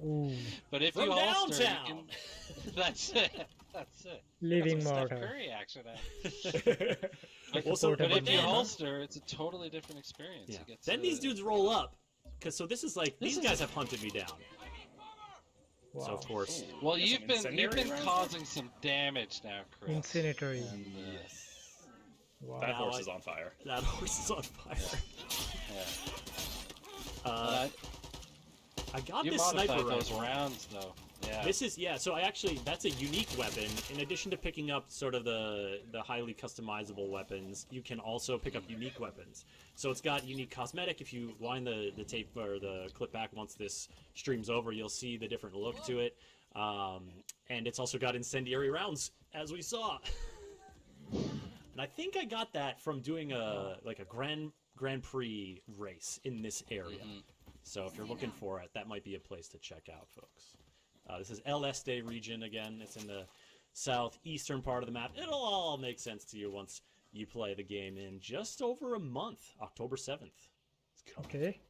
Ooh. But if From you holster, downtown. you can, that's it. That's it. Living Steph mortar. Curry action. But if you holster, it's a totally different experience. Yeah. Then these dudes roll up, because this is like these guys have hunted me down. Wow. So of course. Well, you've been causing some damage now, Chris. Incinerary. Wow. That horse is on fire. That horse is on fire. Yeah. I got you this sniper modified rifle. those rounds though. Yeah. This is so that's a unique weapon. In addition to picking up sort of the highly customizable weapons, you can also pick up unique weapons. So it's got unique cosmetic. If you wind the tape or the clip back once this stream's over, you'll see the different look to it. And it's also got incendiary rounds, as we saw. And I think I got that from doing a Grand Prix race in this area. So if you're looking for it, that might be a place to check out, folks. This is El Este region again. It's in the southeastern part of the map. It'll all make sense to you once you play the game in just over a month, October 7th. Okay.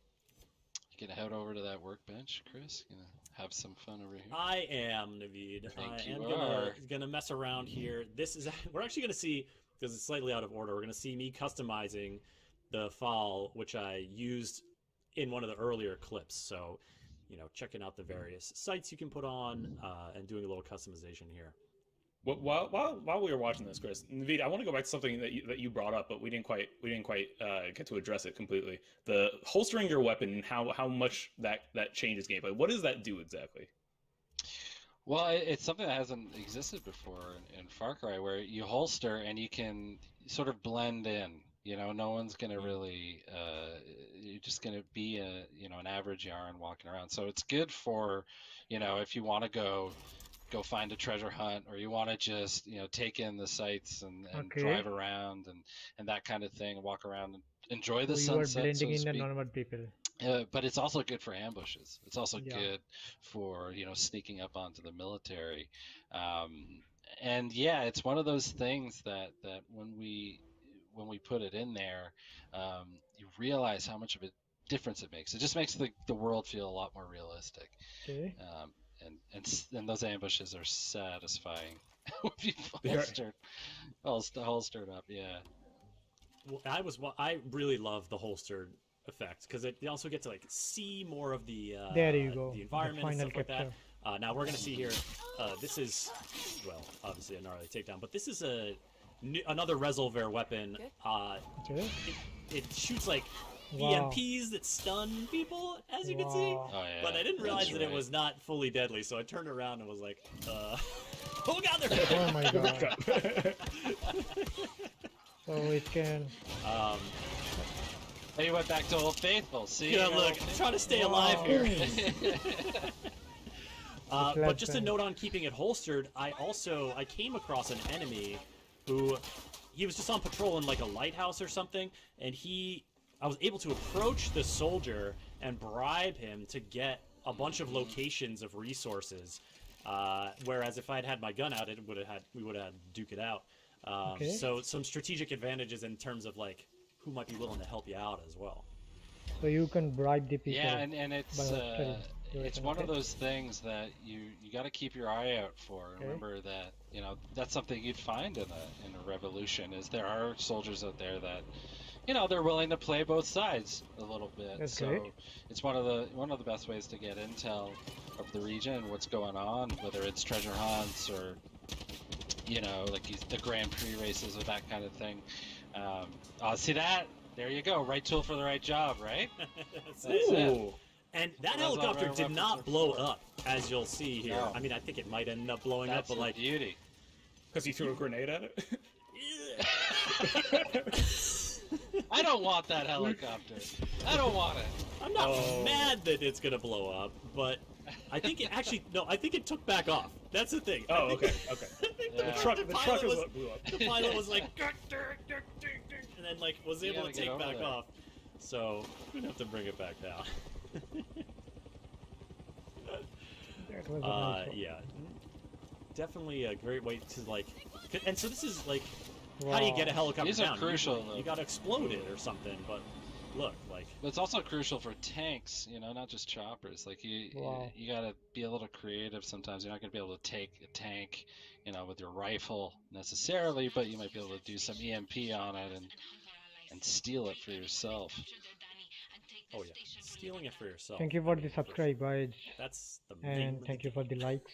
You gonna head over to that workbench, Chris? Gonna have some fun over here? I am, Naveed. I am gonna mess around here. We're actually gonna see, because it's slightly out of order, we're gonna see me customizing the FAL, which I used in one of the earlier clips. So, checking out the various sites you can put on and doing a little customization here. While we were watching this, Chris, Naveed, I want to go back to something that you brought up, but we didn't quite get to address it completely. The holstering your weapon and how much that changes gameplay. What does that do exactly? Well, it's something that hasn't existed before in Far Cry, where you holster and you can sort of blend in. No one's gonna really. You're just gonna be an average Yarn walking around. So it's good for, if you want to go find a treasure hunt, or you want to just take in the sights and drive around and that kind of thing, and walk around and enjoy the sunset. You are blending in the normal people. But it's also good for ambushes. It's also good for sneaking up onto the military. And yeah, it's one of those things that when we put it in there, you realize how much of a difference it makes. It just makes the world feel a lot more realistic. Okay. And those ambushes are satisfying. If you holstered up, yeah. Well, I really love the holstered effect, because you also get to see more of the environment and stuff like that. Now we're gonna see here. This is obviously a gnarly takedown, but this is another Resolver weapon. It shoots EMPs that stun people, as you can see. Oh, yeah, but I didn't realize that it was not fully deadly, so I turned around and was like, oh god, they're Oh my god. So it can... He went back to Old Faithful, see? Yeah, look, I'm trying to stay alive here. But just a note on keeping it holstered, I came across an enemy who, he was just on patrol in like a lighthouse or something, and I was able to approach the soldier and bribe him to get a bunch of locations of resources. Whereas if I had my gun out, we would have had to duke it out. So some strategic advantages in terms of like who might be willing to help you out as well. So you can bribe the people. Yeah, and it's one of those things that you got to keep your eye out for. Remember that that's something you'd find in a revolution. Is there are soldiers out there that they're willing to play both sides a little bit. That's so great. it's one of the best ways to get intel of the region, what's going on, whether it's treasure hunts or like the Grand Prix races or that kind of thing. See that? There you go. Right tool for the right job, right? That's it. And that helicopter did not blow up, as you'll see here. No. I mean, I think it might end up blowing up, but like beauty. Because you threw a grenade at it. I don't want that helicopter. I don't want it. I'm not mad that it's gonna blow up, but I think it actually I think it took back off. That's the thing. Oh, okay. The truck is what blew up. The pilot was like, and then like was able to take back off. So we're gonna have to bring it back down. Yeah, definitely a great way to like. And so this is like, how do you get a helicopter These down? Are crucial. You gotta explode it or something. But look, like. But it's also crucial for tanks, not just choppers. Like you gotta be a little creative sometimes. You're not gonna be able to take a tank, with your rifle necessarily, but you might be able to do some EMP on it and steal it for yourself. Oh yeah, stealing it for yourself. Thank you for the subscribe, guys. That's the and thank you for the likes.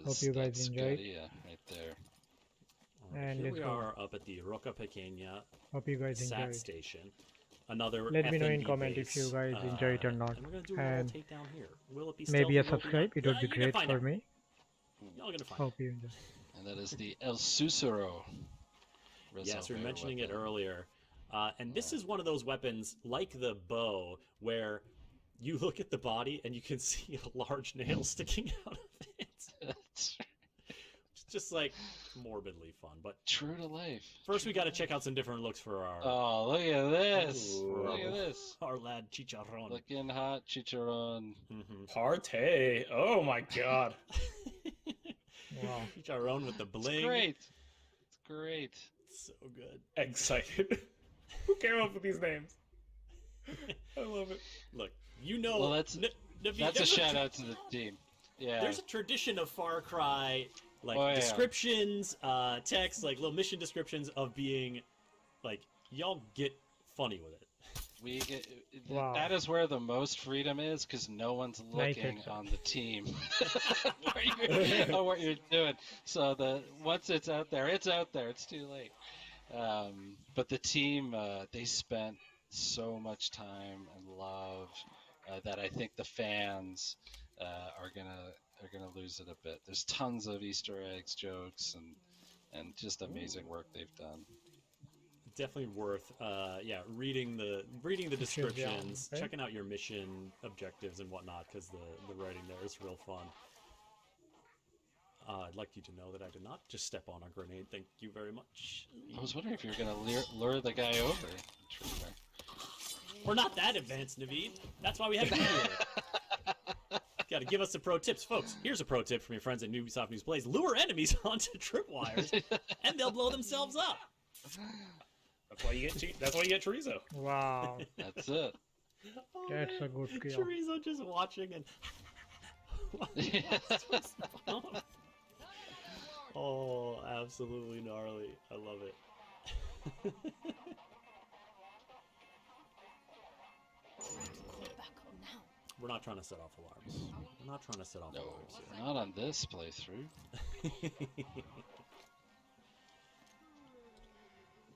Hope you guys enjoyed. Right there. And here we are up at the Roca Pequeña. Hope you guys enjoyed. Station. Another. Let me know in comment if you guys enjoy it or not. And we're gonna do a little takedown here. Will it be maybe a subscribe. It would be great for me. Y'all gonna find. Hope you enjoy. And that is the El Susuro. Yes, we were mentioning it earlier. And this is one of those weapons, like the bow, where you look at the body and you can see a large nail sticking out of it. It's just like morbidly fun, but true to life. First, we got to check out some different looks for our. Oh, look at this! Look at this! Our lad Chicharron. Looking hot, Chicharron. Partey! Oh my god! Wow, Chicharron with the bling. It's great. It's great. It's so good. Excited. Who came up with these names? I love it. Look, well, that's a shout out to the team. Yeah. There's a tradition of Far Cry, like descriptions, text, like little mission descriptions of being, like, y'all get funny with it. We get that is where the most freedom is, because no one's looking on the team what you're doing. So once it's out there, it's out there. It's too late. But the team, they spent so much time and love that I think the fans are gonna lose it a bit. There's tons of Easter eggs, jokes, and just amazing work they've done. Definitely worth, reading the descriptions, checking out your mission objectives and whatnot, because the writing there is real fun. I'd like you to know that I did not just step on a grenade. Thank you very much. I was wondering if you were going to lure the guy over. We're not that advanced, Naveed. That's why we have you here. Got to give us the pro tips, folks. Here's a pro tip from your friends at Ubisoft News Plays: lure enemies onto tripwires, and they'll blow themselves up. That's why you get Chorizo. Wow. That's it. That's a good skill. Chorizo just watching and. Oh, absolutely gnarly. I love it. We're not trying to set off alarms. We're not trying to set off alarms here. Not on this playthrough.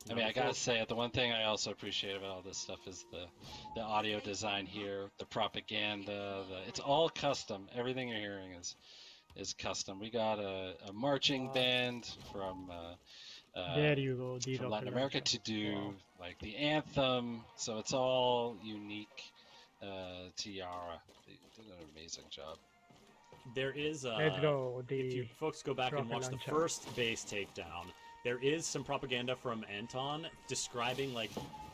I mean, I gotta say, the one thing I also appreciate about all this stuff is the audio design here, the propaganda. It's all custom. Everything you're hearing is custom. We got a marching band from there you go. These from Latin America to do like the anthem. So it's all unique to Yara. They did an amazing job. There is let's go. If you folks go back and watch the first base takedown, there is some propaganda from Anton describing like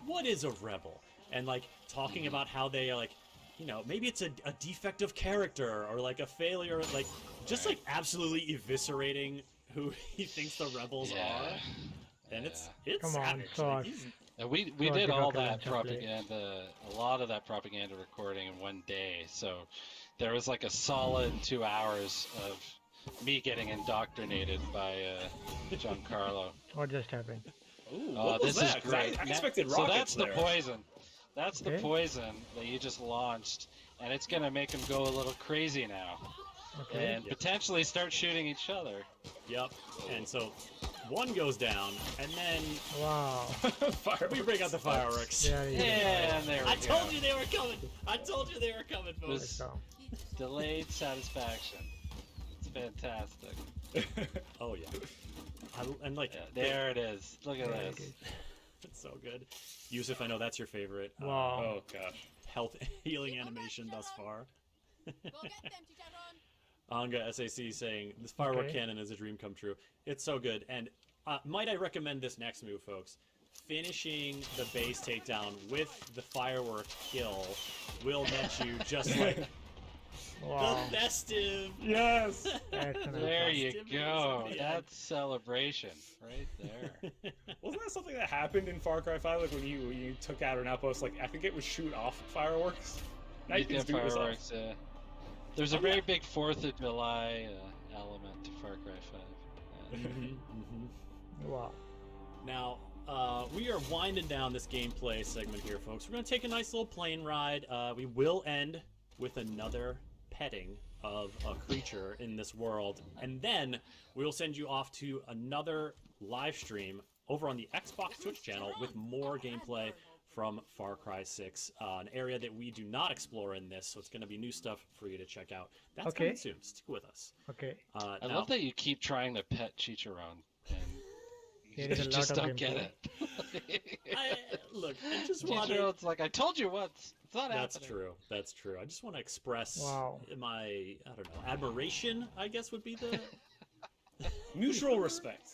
what is a rebel, and like talking about how they are like, you know, maybe it's a defect of character or like a failure, like just like absolutely eviscerating who he thinks the rebels are, and it's come savage. on, like, we did all that propaganda, a lot of that propaganda recording in one day, so there was like a solid 2 hours of me getting indoctrinated by Giancarlo. What just happened? Ooh, this is great. I expected so rockets that's the poison. That's the poison that you just launched, and it's gonna make them go a little crazy now, and potentially start shooting each other. Yep. And so one goes down, and then we bring out the fireworks. And there we go. I told you they were coming. I told you they were coming, folks. Delayed satisfaction. It's fantastic. Oh yeah. And like there it is. Look at this. It's so good. Yusuf, I know that's your favorite. Wow. Oh gosh. Health healing animation thus far. Anga SAC saying this firework cannon is a dream come true. It's so good. And might I recommend this next move, folks? Finishing the base takedown with the firework kill will net you just like the festive. Yes. There you go. That's celebration right there. Wasn't that something that happened in Far Cry 5? Like when you took out an outpost, like I think it would shoot off fireworks. Now you can do fireworks. There's a very big 4th of July element to Far Cry 5. Wow. Now, we are winding down this gameplay segment here, folks. We're going to take a nice little plane ride. We will end with another petting of a creature in this world, and then we will send you off to another live stream over on the Xbox Twitch channel with more gameplay from Far Cry 6, an area that we do not explore in this, so it's going to be new stuff for you to check out. That's coming soon. Stick with us. I love that you keep trying to pet Chicharron, and you just don't get it. Look, I just want to... It's like, I told you once. It's not happening. That's true. That's true. I just want to express my, I don't know, admiration, I guess would be the... Mutual respect.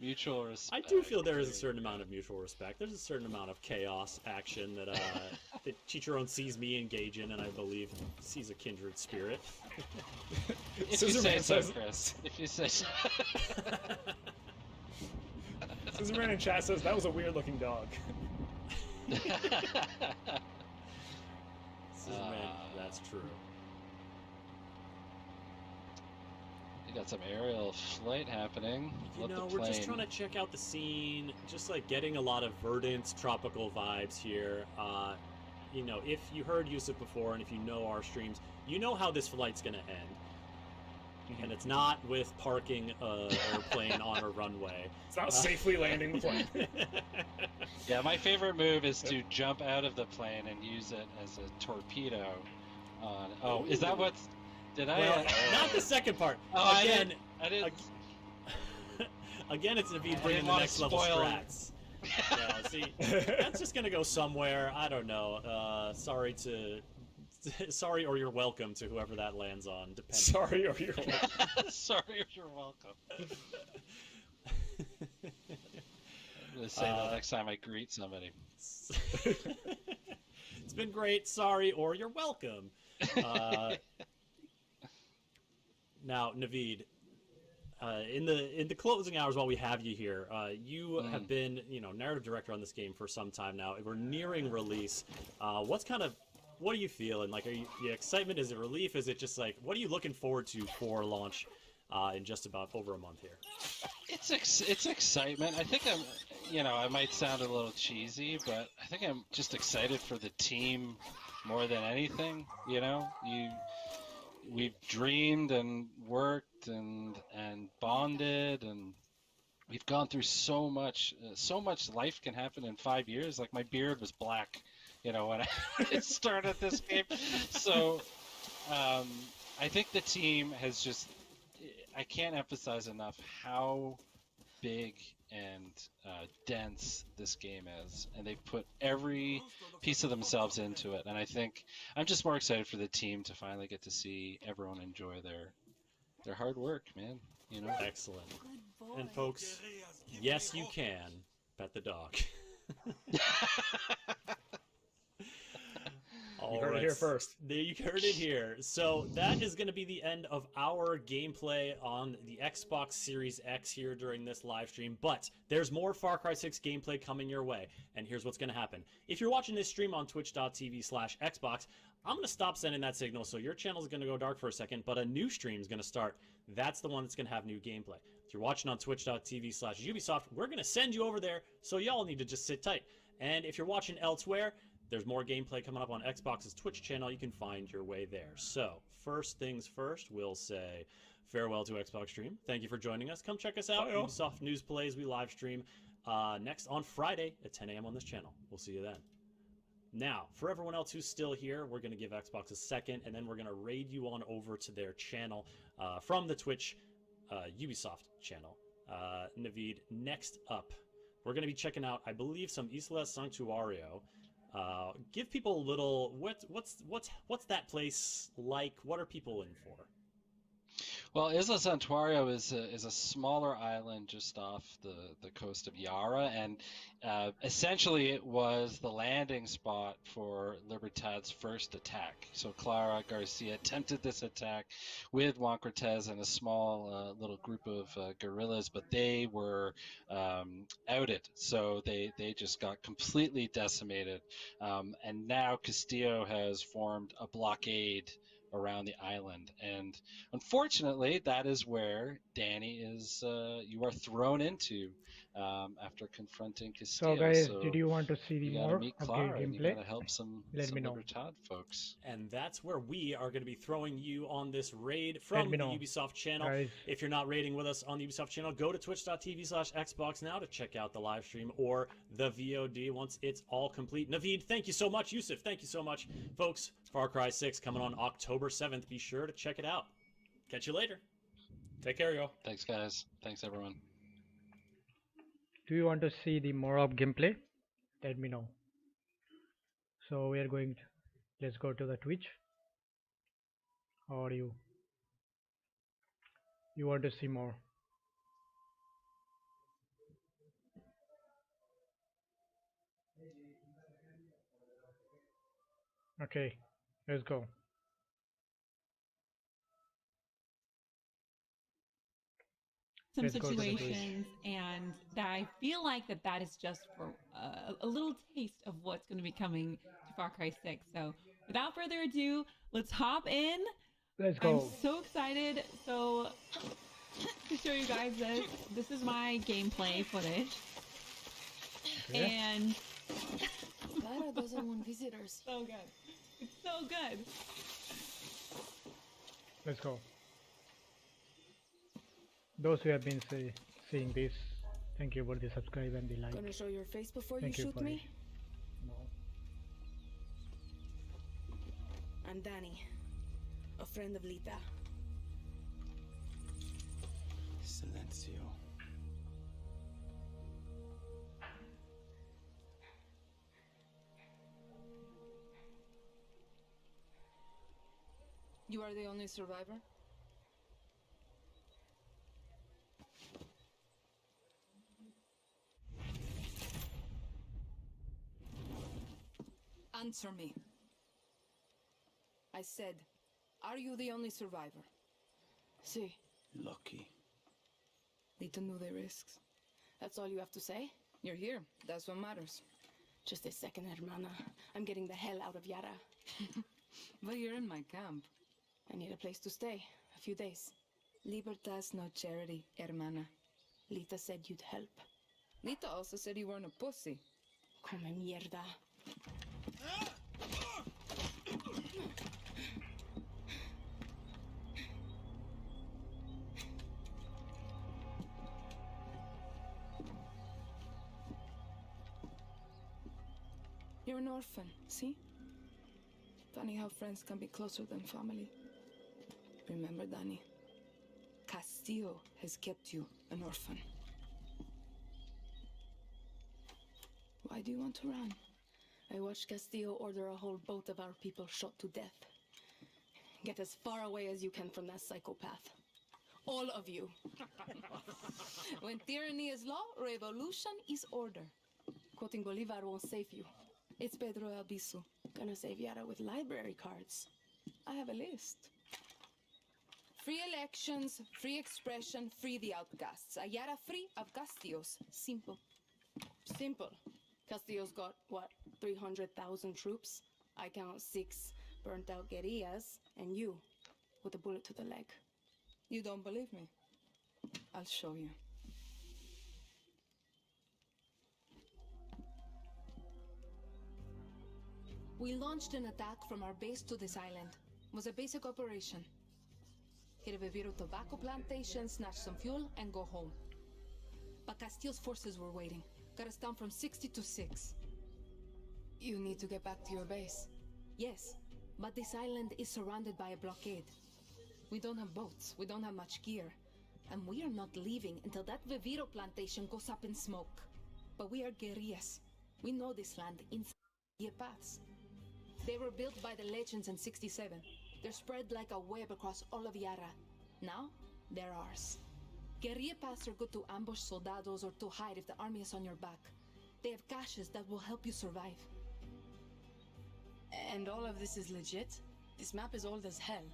Mutual respect. I do feel there is a certain amount of mutual respect. There's a certain amount of chaos action that that Chicharron sees me engage in, and I believe sees a kindred spirit. If you say so, Chris. If you say so. Scissorman in chat says that was a weird-looking dog. Scissorman, that's true. You got some aerial flight happening. You know, we're just trying to check out the scene, just like getting a lot of verdant, tropical vibes here. You know, if you heard Yusuf before, and if you know our streams, you know how this flight's gonna end. And it's not with parking an airplane on a runway. It's not safely landing the plane. Yeah, my favorite move is to jump out of the plane and use it as a torpedo. Oh, is that what's... Did I? Well, not the second part. Oh, again, I didn't. Again, it's Naveed bringing the next level strats. Yeah, see, that's just gonna go somewhere. I don't know. Sorry or you're welcome to whoever that lands on. Depending. Sorry or you're welcome. Sorry or you're welcome. I'm gonna say that next time I greet somebody. It's been great. Sorry or you're welcome. Now, Naveed, in the closing hours while we have you here, you have been, narrative director on this game for some time now. We're nearing release. What are you feeling? Like, are you excitement? Is it relief? Is it just like, what are you looking forward to for launch in just about over a month here? It's excitement. I think I might sound a little cheesy, but I think I'm just excited for the team more than anything. We've dreamed and worked and bonded, and we've gone through so much life can happen in 5 years. Like my beard was black, when I started this game. So I think the team has just, I can't emphasize enough how big and dense this game is, and they've put every piece of themselves into it. And I think I'm just more excited for the team to finally get to see everyone enjoy their hard work, man. Excellent. And folks, yes, you can pet the dog. You heard it here first. You heard it here. So that is going to be the end of our gameplay on the Xbox Series X here during this live stream. But there's more Far Cry 6 gameplay coming your way. And here's what's going to happen. If you're watching this stream on twitch.tv/Xbox, I'm going to stop sending that signal, so your channel is going to go dark for a second, but a new stream is going to start. That's the one that's going to have new gameplay. If you're watching on twitch.tv/Ubisoft, we're going to send you over there, so y'all need to just sit tight. And if you're watching elsewhere, there's more gameplay coming up on Xbox's Twitch channel. You can find your way there. So, first things first, we'll say farewell to Xbox Stream. Thank you for joining us. Come check us out. Ubisoft News Plays, we live stream next on Friday at 10 a.m. on this channel. We'll see you then. Now, for everyone else who's still here, we're going to give Xbox a second, and then we're going to raid you on over to their channel from the Twitch Ubisoft channel. Naveed, next up, we're going to be checking out, I believe, some Isla Sanctuario. Give people a little, what's that place like? What are people in for? Well, Isla Santuario is a smaller island just off the coast of Yara, and essentially it was the landing spot for Libertad's first attack. So Clara Garcia attempted this attack with Juan Cortez and a small little group of guerrillas, but they were outed, so they just got completely decimated. And now Castillo has formed a blockade around the island, and unfortunately that is where Danny is you are thrown into after confronting Castillo. So guys, did you want to see the more meet of Clara, gameplay? and you gotta help some me know. Libertad folks. And that's where we are going to be throwing you on this raid from the Ubisoft channel. Guys. If you're not raiding with us on the Ubisoft channel, go to twitch.tv/Xbox now to check out the live stream or the VOD once it's all complete. Naveed, thank you so much. Yusuf, thank you so much. Folks, Far Cry 6 coming on October 7th. Be sure to check it out. Catch you later. Take care, y'all. Thanks, guys. Thanks, everyone. Do you want to see the more of gameplay? Let me know. So we are going to, let's go to the Twitch. Or you want to see more? Okay, let's go. Some situations, and that I feel like that is just for a little taste of what's going to be coming to Far Cry 6. So without further ado, let's hop in. Let's go. I'm so excited. So to show you guys this is my gameplay footage. Okay. And Clara doesn't want visitors. So good. It's so good. Let's go. Those who have been seeing this, thank you for the subscribe and the like. Gonna show your face before Thank you you shoot me? No. I'm Danny, a friend of Lita. Silencio. You are the only survivor? Answer me. I said, are you the only survivor? Si. Lucky. Lita knew the risks. That's all you have to say? You're here. That's what matters. Just a second, hermana. I'm getting the hell out of Yara. But you're in my camp. I need a place to stay. A few days. Libertas no charity, hermana. Lita said you'd help. Lita also said you weren't a pussy. Come mierda. You're an orphan, see? Funny how friends can be closer than family. Remember, Danny, Castillo has kept you an orphan. Why do you want to run? I watched Castillo order a whole boat of our people shot to death. Get as far away as you can from that psychopath. All of you. When tyranny is law, revolution is order. Quoting Bolivar won't save you. It's Pedro Albizu. Gonna save Yara with library cards. I have a list. Free elections, free expression, free the outcasts. A Yara free of Castillos. Simple. Simple. Castillo's got, what, 300,000 troops? I count 6 burnt-out guerrillas, and you, with a bullet to the leg. You don't believe me? I'll show you. We launched an attack from our base to this island. It was a basic operation. Hit a Viviro tobacco plantation, snatch some fuel, and go home. But Castillo's forces were waiting. Got us down from 60 to 6. You need to get back to your base. Yes, but this island is surrounded by a blockade. We don't have boats, we don't have much gear. And we are not leaving until that Viviro plantation goes up in smoke. But we are guerrillas. We know this land inside the paths. They were built by the legends in 67. They're spread like a web across all of Yara. Now, they're ours. Guerrilla paths are good to ambush soldados or to hide if the army is on your back. They have caches that will help you survive. And all of this is legit? This map is old as hell.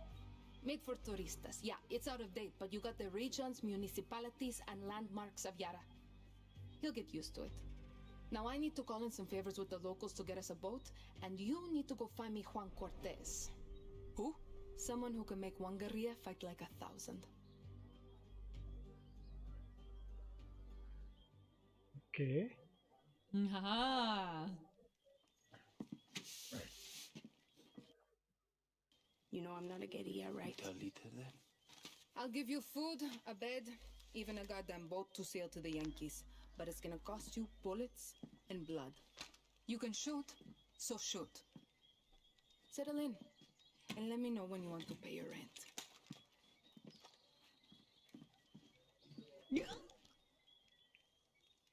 Made for touristas. Yeah, it's out of date, but you got the regions, municipalities, and landmarks of Yara. You'll get used to it. Now I need to call in some favors with the locals to get us a boat, and you need to go find me Juan Cortez. Who? Someone who can make one guerrilla fight like 1,000. Okay. Haha. You know I'm not a guerrilla, right? I'll give you food, a bed, even a goddamn boat to sail to the Yankees. But it's gonna cost you bullets and blood. You can shoot, so shoot. Settle in, and let me know when you want to pay your rent.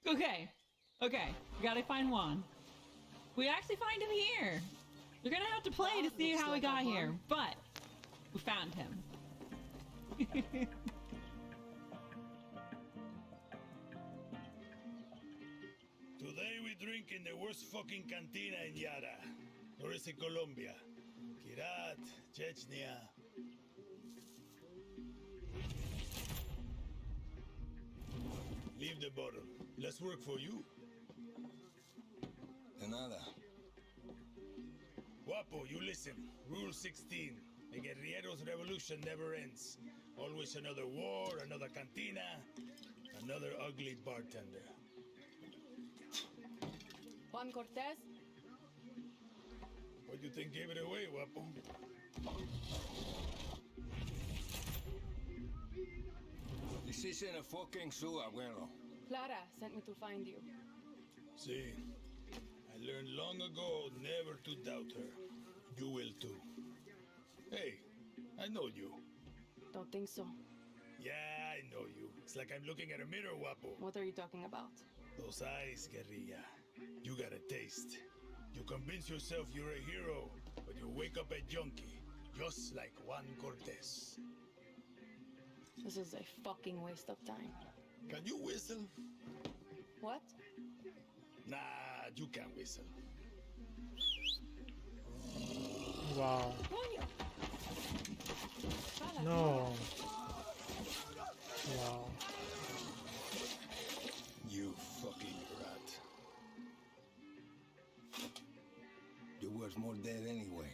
Okay. Okay. We gotta find Juan. We actually find him here. You're gonna have to play to see how we got here, but we found him. Today we drink in the worst fucking cantina in Yara. Or is it Colombia? Kirat, Chechnya. Leave the bottle. Let's work for you. De nada. Guapo, you listen. Rule 16. The guerrilleros' revolution never ends. Always another war, another cantina, another ugly bartender. Juan Cortez? What do you think gave it away, Guapo? This isn't a fucking zoo, abuelo. Clara sent me to find you. See, I learned long ago never to doubt her. You will too. Hey, I know you. Don't think so. Yeah, I know you. It's like I'm looking at a mirror, Guapo. What are you talking about? Those eyes, guerrilla. You got a taste. You convince yourself you're a hero, but you wake up a junkie, just like Juan Cortez. This is a fucking waste of time. Can you whistle? What? Nah, you can't whistle. Wow. No. Wow. You fucking rat. You was more dead anyway.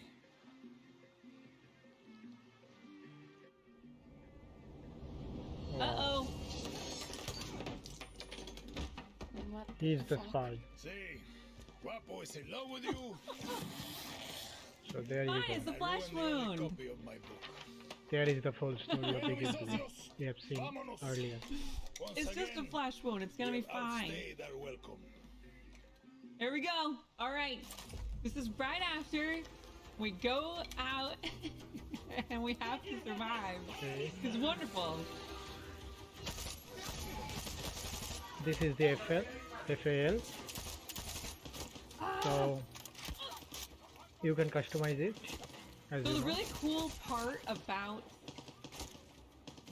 Uh-oh. What He's the fuck? spy. See, Guapo is in love with you. So there you Fine, go. it's a I flash ruined the only wound. copy of my book. There is the full story of the gameplay we have seen earlier. Once It's just a again, flash wound. It's gonna be you have fine. outstayed our welcome. Here we go. All right. This is right after we go out and we have to survive. Okay. It's wonderful. This is the FAL. So you can customize it. So the really cool part about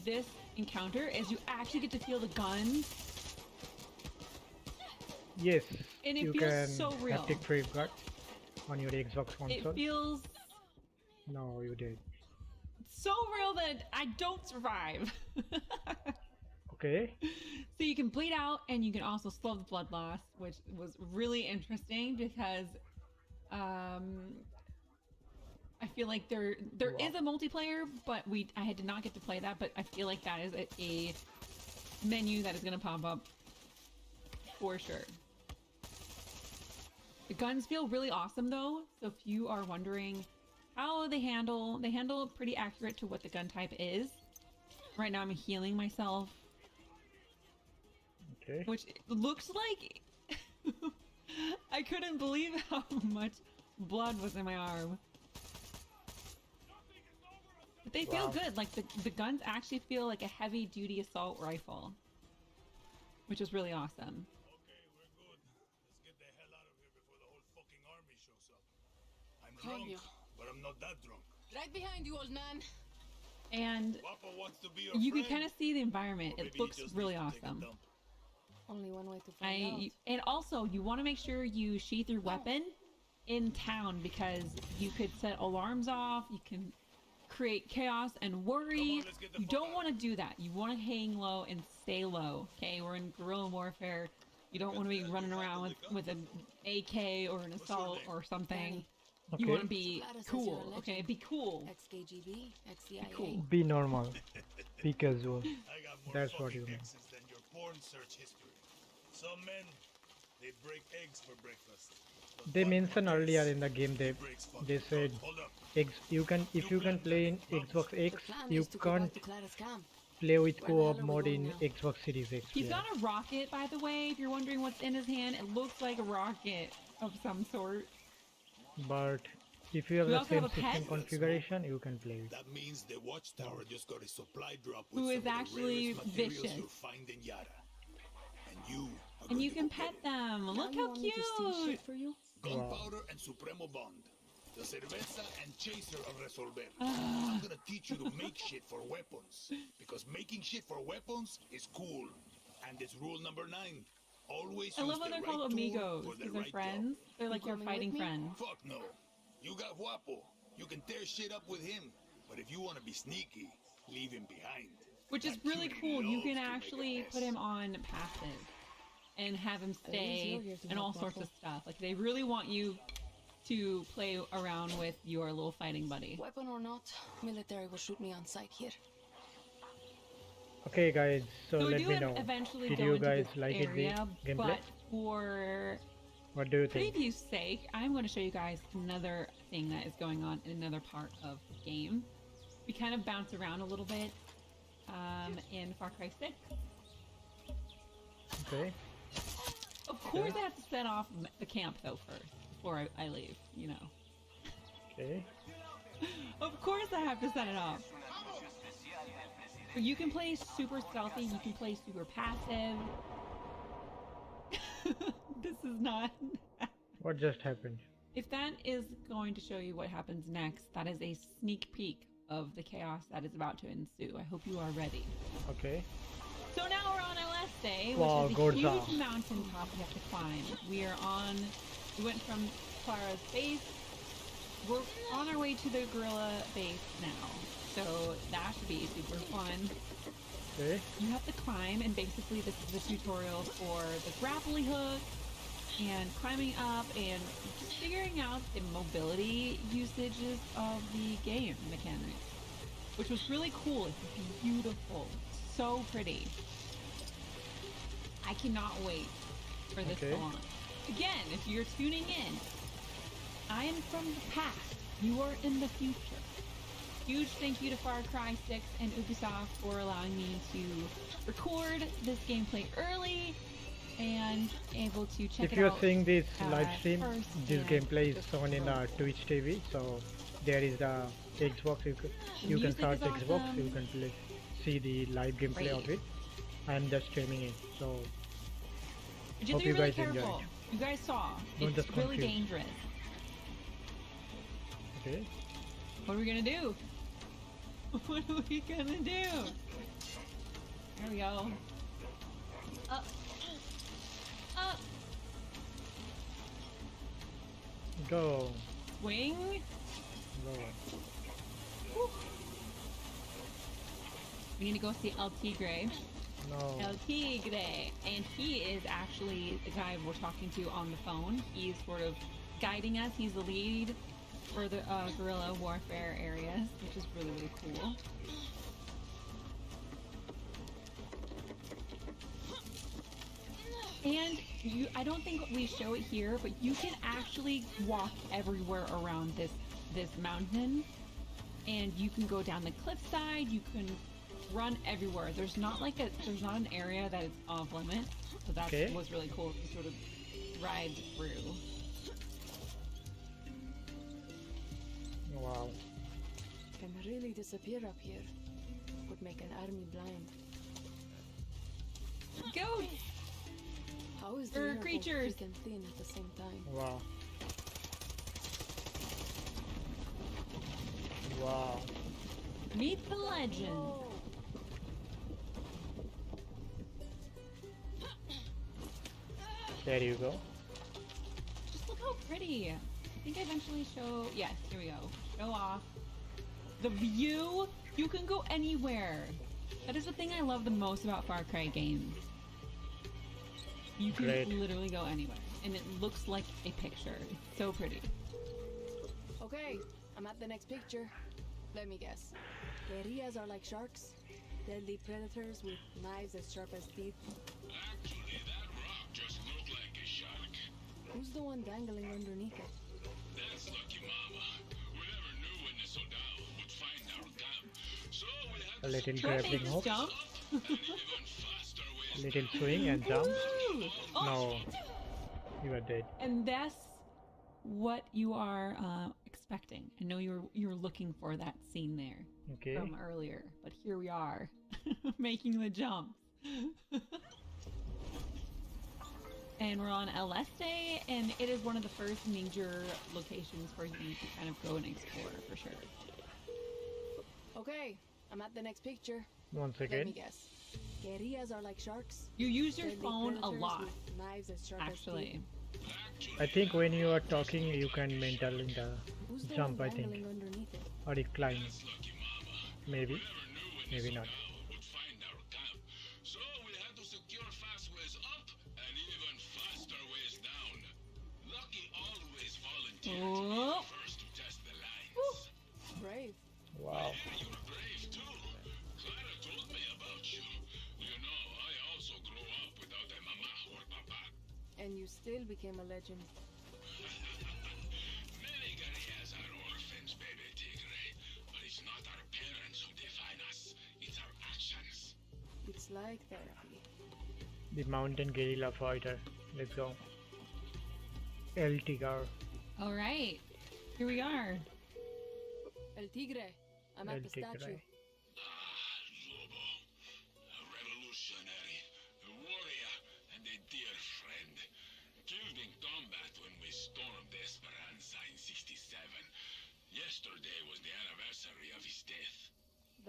this encounter is you actually get to feel the guns. Yes, And it you feels can so real. haptic feedback on your Xbox console. It feels No, you did. so real that I don't survive. Okay. So you can bleed out and you can also slow the blood loss, which was really interesting because I feel like there is a multiplayer, but I did not get to play that, but I feel like that is a menu that is going to pop up for sure. The guns feel really awesome though, so if you are wondering how they handle pretty accurate to what the gun type is. Right now I'm healing myself. Okay. Which looks like I couldn't believe how much blood was in my arm. But they feel good. Like the guns actually feel like a heavy duty assault rifle. Which is really awesome. Okay, we're good. Let's get the hell out of here before the whole fucking army shows up. I'm drunk, but I'm not that drunk. Right behind you, old man. And Papa wants to be your you can friend. kind of see the environment. Or It maybe he looks just really needs to take a awesome. dump. Only one way to find out. And also you want to make sure you sheath your weapon in town because you could set alarms off, you can create chaos and worry. let's get the You fuck don't out. want to do that. You want to hang low and stay low. Okay, we're in guerrilla warfare. You don't want to be running around with an AK or an assault or something. You Okay. want to be Clara says cool. you're a Okay, legend. be cool. Ex-KGB, ex-CIA. Cool. Be normal. Be casual. I got more That's what fucking you mean. exes than your porn search history. Some men, they break eggs for breakfast. But They one mentioned fucking earlier ass, in the game he they breaks fucking said dogs. Hold up. if you can play in Xbox X, The plan you is to go can't back to Clara's camp. play with Where the hell co-op are we mode going in now? Xbox Series X. He's yeah. got a rocket, by the way. If you're wondering what's in his hand, it looks like a rocket of some sort. But if you have We the also same have a system pet. configuration, you can play it. That means the watchtower just got a supply drop with Who some is of the actually rarest materials vicious. you'll find in Yara. And you are And going you to can go pet get it. them. Look Now you how want me to steal cute. shit for you? Gunpowder and Supremo Bond. The cerveza and chaser of Resolver. Ah. I'm gonna teach you to make shit for weapons. Because making shit for weapons is cool. And it's rule number 9. Always I use love how the they're right called tool amigos for the because they're right friends. job. They're like your coming fighting with me? friends. Fuck no. You got Guapo. You can tear shit up with him. But if you want to be sneaky, leave him behind. Which is That really cutie cool. You loves can to make a actually mess. put him on passive and have him At least stay you're here to and all help, sorts of Papa. stuff. Like they really want you to play around with your little fighting buddy. Weapon or not, military will shoot me on sight here. Okay, guys. So So we let do me know. eventually Did go you into guys this like it, the area, gameplay? but for What do you think? preview's sake, I'm going to show you guys another thing that is going on in another part of the game. We kind of bounce around a little bit in Far Cry 6. Okay. Of course, I have to set off the camp though first before I leave. You know. Okay. Of course, I have to set it off. But you can play super stealthy. You can play super passive. This is not. What just happened? If that is going to show you what happens next, that is a sneak peek of the chaos that is about to ensue. I hope you are ready. Okay. So now we're on our last day, which Wow, is a Gorza. huge mountaintop we have to climb. We went from Clara's base. We're on our way to the gorilla base now. So that should be super fun. Okay. You have to climb, and basically this is the tutorial for the grappling hook and climbing up and just figuring out the mobility usages of the game mechanics, which was really cool. It's beautiful, so pretty. I cannot wait for this Okay. to launch. Again, if you're tuning in, I am from the past. You are in the future. Huge thank you to Far Cry 6 and Ubisoft for allowing me to record this gameplay early and able to check if it you're out. seeing this live stream, First, this gameplay is shown in Twitch TV. So there is the Xbox. You can search Xbox. Awesome. You can see the live gameplay of it. I'm just streaming it. So But you hope have to be you really guys careful. enjoy. You guys saw. Don't It's just really confuse. dangerous. Okay. What are we gonna do? What are we gonna do? There we go. Up. Up. Go. Swing. Go. Woo. We need to go see El Tigre. No. El Tigre. And he is actually the guy we're talking to on the phone. He's sort of guiding us. He's the lead for the guerrilla warfare areas, which is really, really cool. And I don't think we show it here, but you can actually walk everywhere around this mountain, and you can go down the cliffside. You can run everywhere. There's not an area that is off limit, so that was really cool to sort of ride through. Wow. Can really disappear up here. Would make an army blind. Go! How is the For air both creatures. thick and thin at the same time? Wow. Wow. Meet the legend. There you go. Just look how pretty. I think I eventually show. Yes, here we go. Show off the view. You can go anywhere. That is the thing I love the most about Far Cry games. You can literally go anywhere, and it looks like a picture. It's so pretty. Okay, I'm at the next picture. Let me guess. Guerrillas are like sharks? Deadly predators with knives as sharp as teeth? Actually, that rock just looked like a shark. Who's the one dangling underneath it? That's Lucky Mama. We never knew when the Sodal would find our camp. So we had A little Try grappling to hook. jump. A little swing and jump. Woo! Oh, No. You are dead. and that's what you are expecting. I know you were looking for that scene there from earlier, but here we are, making the jump. And we're on El Este, and it is one of the first major locations for you to kind of go and explore, for sure. Okay, I'm at the next picture. Once Let me again. guess. Guerrillas are like sharks? You use your Deadly phone a predators lot, with knives as sharp as actually. teeth? I think when you are talking, you can mental in the Who's the jump, one I think. dangling underneath it? Or it climb. Maybe. Maybe not. would find our camp. So we had to secure fast ways up and even faster ways down. Lucky always volunteered to be Oh. the first to test the lines. Brave. Wow. Yeah, you're brave too. Clara told me about you. You know, I also grew up without a mama or papa. And you still became a legend. Many guerrillas are orphans, baby tigre. But it's not our parents who define us. It's our actions. It's like therapy. The mountain guerrilla fighter. Let's go. El Tigre. All right, here we are. El Tigre. I'm El at the Tigre. statue. Lobo, a revolutionary, a warrior, and a dear friend. Killed in combat when we stormed Esperanza in '67. Yesterday was the anniversary of his death.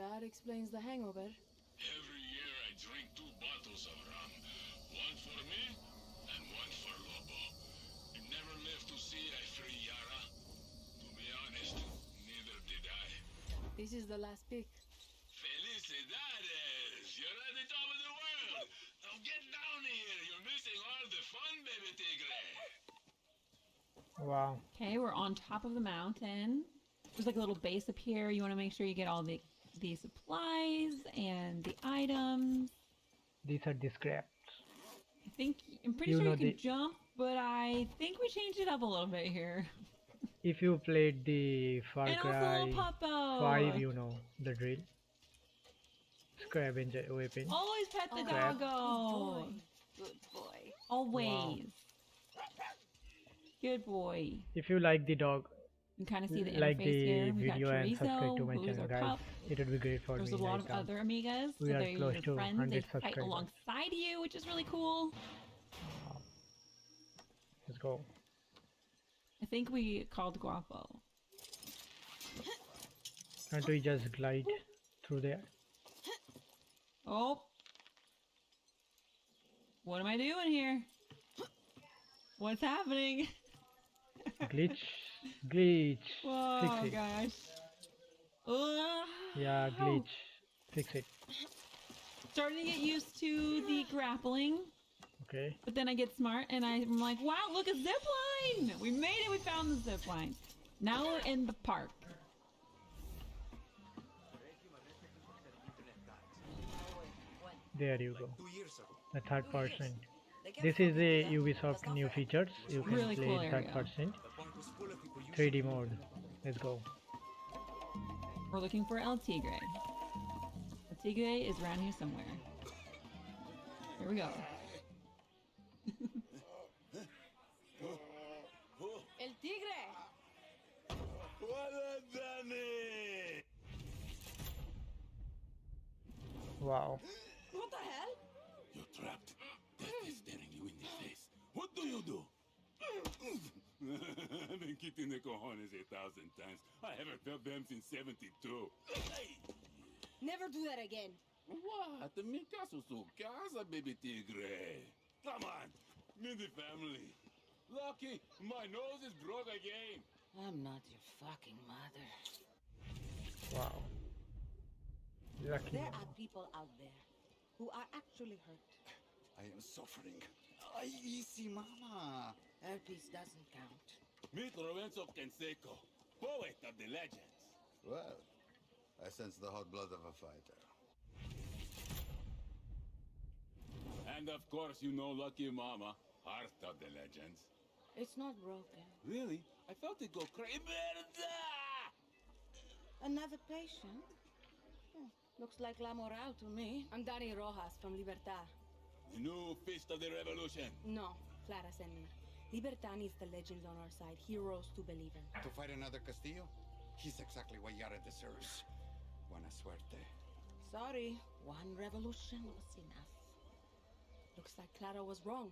That explains the hangover. Every year I drink 2 bottles of rum. One for me and one for Lobo. You never lived to see a free Yara. To be honest, neither did I. This is the last pic. Felicidades! You're at the top of the world! Now get down here! You're missing all the fun, baby tigre! Wow. Okay, we're on top of the mountain. There's like a little base up here. You want to make sure you get all the supplies and the items. These are the scraps. I'm pretty You sure know you can the- jump, but I think we changed it up a little bit here. If you played the Far And also Cry little Puppo. 5, you know the drill. Scavenger weapon. Always pet the Crap. doggo. Good boy. Always. Wow. Good boy. If you like the dog, You can kind of see the like interface the here. We got video and subscribe to Chorizo, my who's channel, our guys. pup. It would be great for There's me a lot right of now. other amigas, We so are they're close your to friends. 100 They fight subscribers. alongside you, which is really cool. Let's go. I think we called Guapo. Can't we just glide through there? Oh. What am I doing here? What's happening? Glitch. Glitch. Whoa, Fix it. gosh. Yeah, glitch. Fix it. Starting to get used to the grappling. Okay. But then I get smart and I'm like, wow, look, a zip line! We made it, we found the zip line. Now we're in the park. There you go. The third person. This is a Ubisoft new features. You can Really play cool in area. third person. 3D mode. Let's go. We're looking for El Tigre. El Tigre is around here somewhere. Here we go. El tigre. Wow. What the hell? You're trapped. Death is staring you in the face. What do you do? I've been kicking the cojones 1,000 times. I haven't felt them since 72. Never do that again. What? Mi caso su casa, baby tigre. Come on, meet the family. Lucky, my nose is broke again. I'm not your fucking mother. Wow. Lucky. There are people out there who are actually hurt. I am suffering. Ay, easy, mama. Herpes doesn't count. Meet Lorenzo Canseco, poet of the legends. Well, I sense the hot blood of a fighter. And of course, you know Lucky Mama, heart of the legends. It's not broken. Really? I felt it go crazy. Another patient? Looks like La Moral to me. I'm Danny Rojas from Libertad. The new Fist of the Revolution. No, Clara sent me. Libertad needs the legends on our side, heroes to believe in. To fight another Castillo? He's exactly what Yara deserves. Buena suerte. Sorry, one revolution was enough. Looks like Clara was wrong.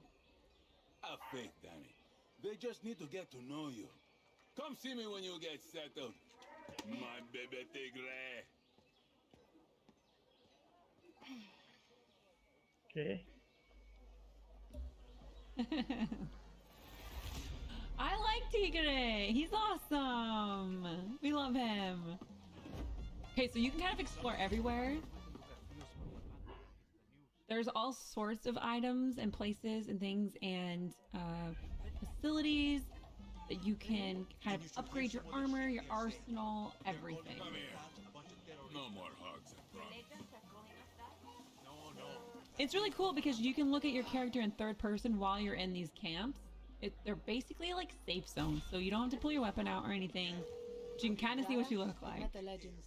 Have faith, Danny. They just need to get to know you. Come see me when you get settled. My baby tigre. Okay. I like Tigre. He's awesome. We love him. Okay, so you can kind of explore everywhere. There's all sorts of items and places and things and facilities that you can kind of upgrade your armor, your arsenal, everything. Come here. No more hugs and promises. It's really cool because you can look at your character in third person while you're in these camps. They're basically like safe zones, so you don't have to pull your weapon out or anything. But you can kind of see what you look like. Not the legends.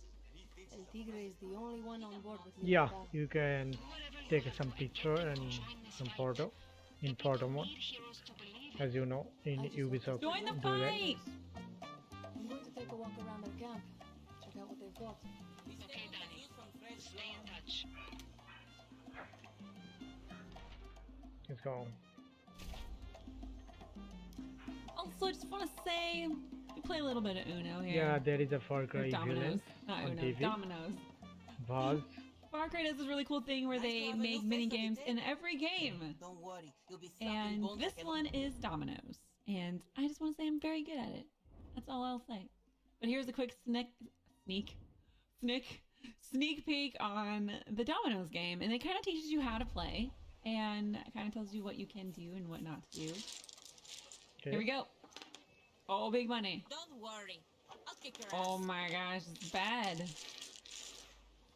El Tigre is the only one on board with Yeah, Libertad. you can take some picture and some photo in photo mode. As you know, in Ubisoft, Join the do that. fight! I'm going to take a walk around their camp. Check out what they've got. Okay, Danny. Stay in touch. Let's go. Also, I just want to say, we play a little bit of Uno here. Yeah, there is a FARCRY Or Dominoes. villain Not on Uno, TV. Dominoes. Vaz. FARCRY does this really cool thing where they make mini games in every game. Don't worry, you'll be And this one is Dominoes. And I just want to say I'm very good at it. That's all I'll say. But here's a quick sneak peek on the Dominoes game. And it kind of teaches you how to play. And it kind of tells you what you can do and what not to do. Okay. Here we go. Oh, big money. Don't worry, I'll kick your Oh ass. my gosh, it's bad.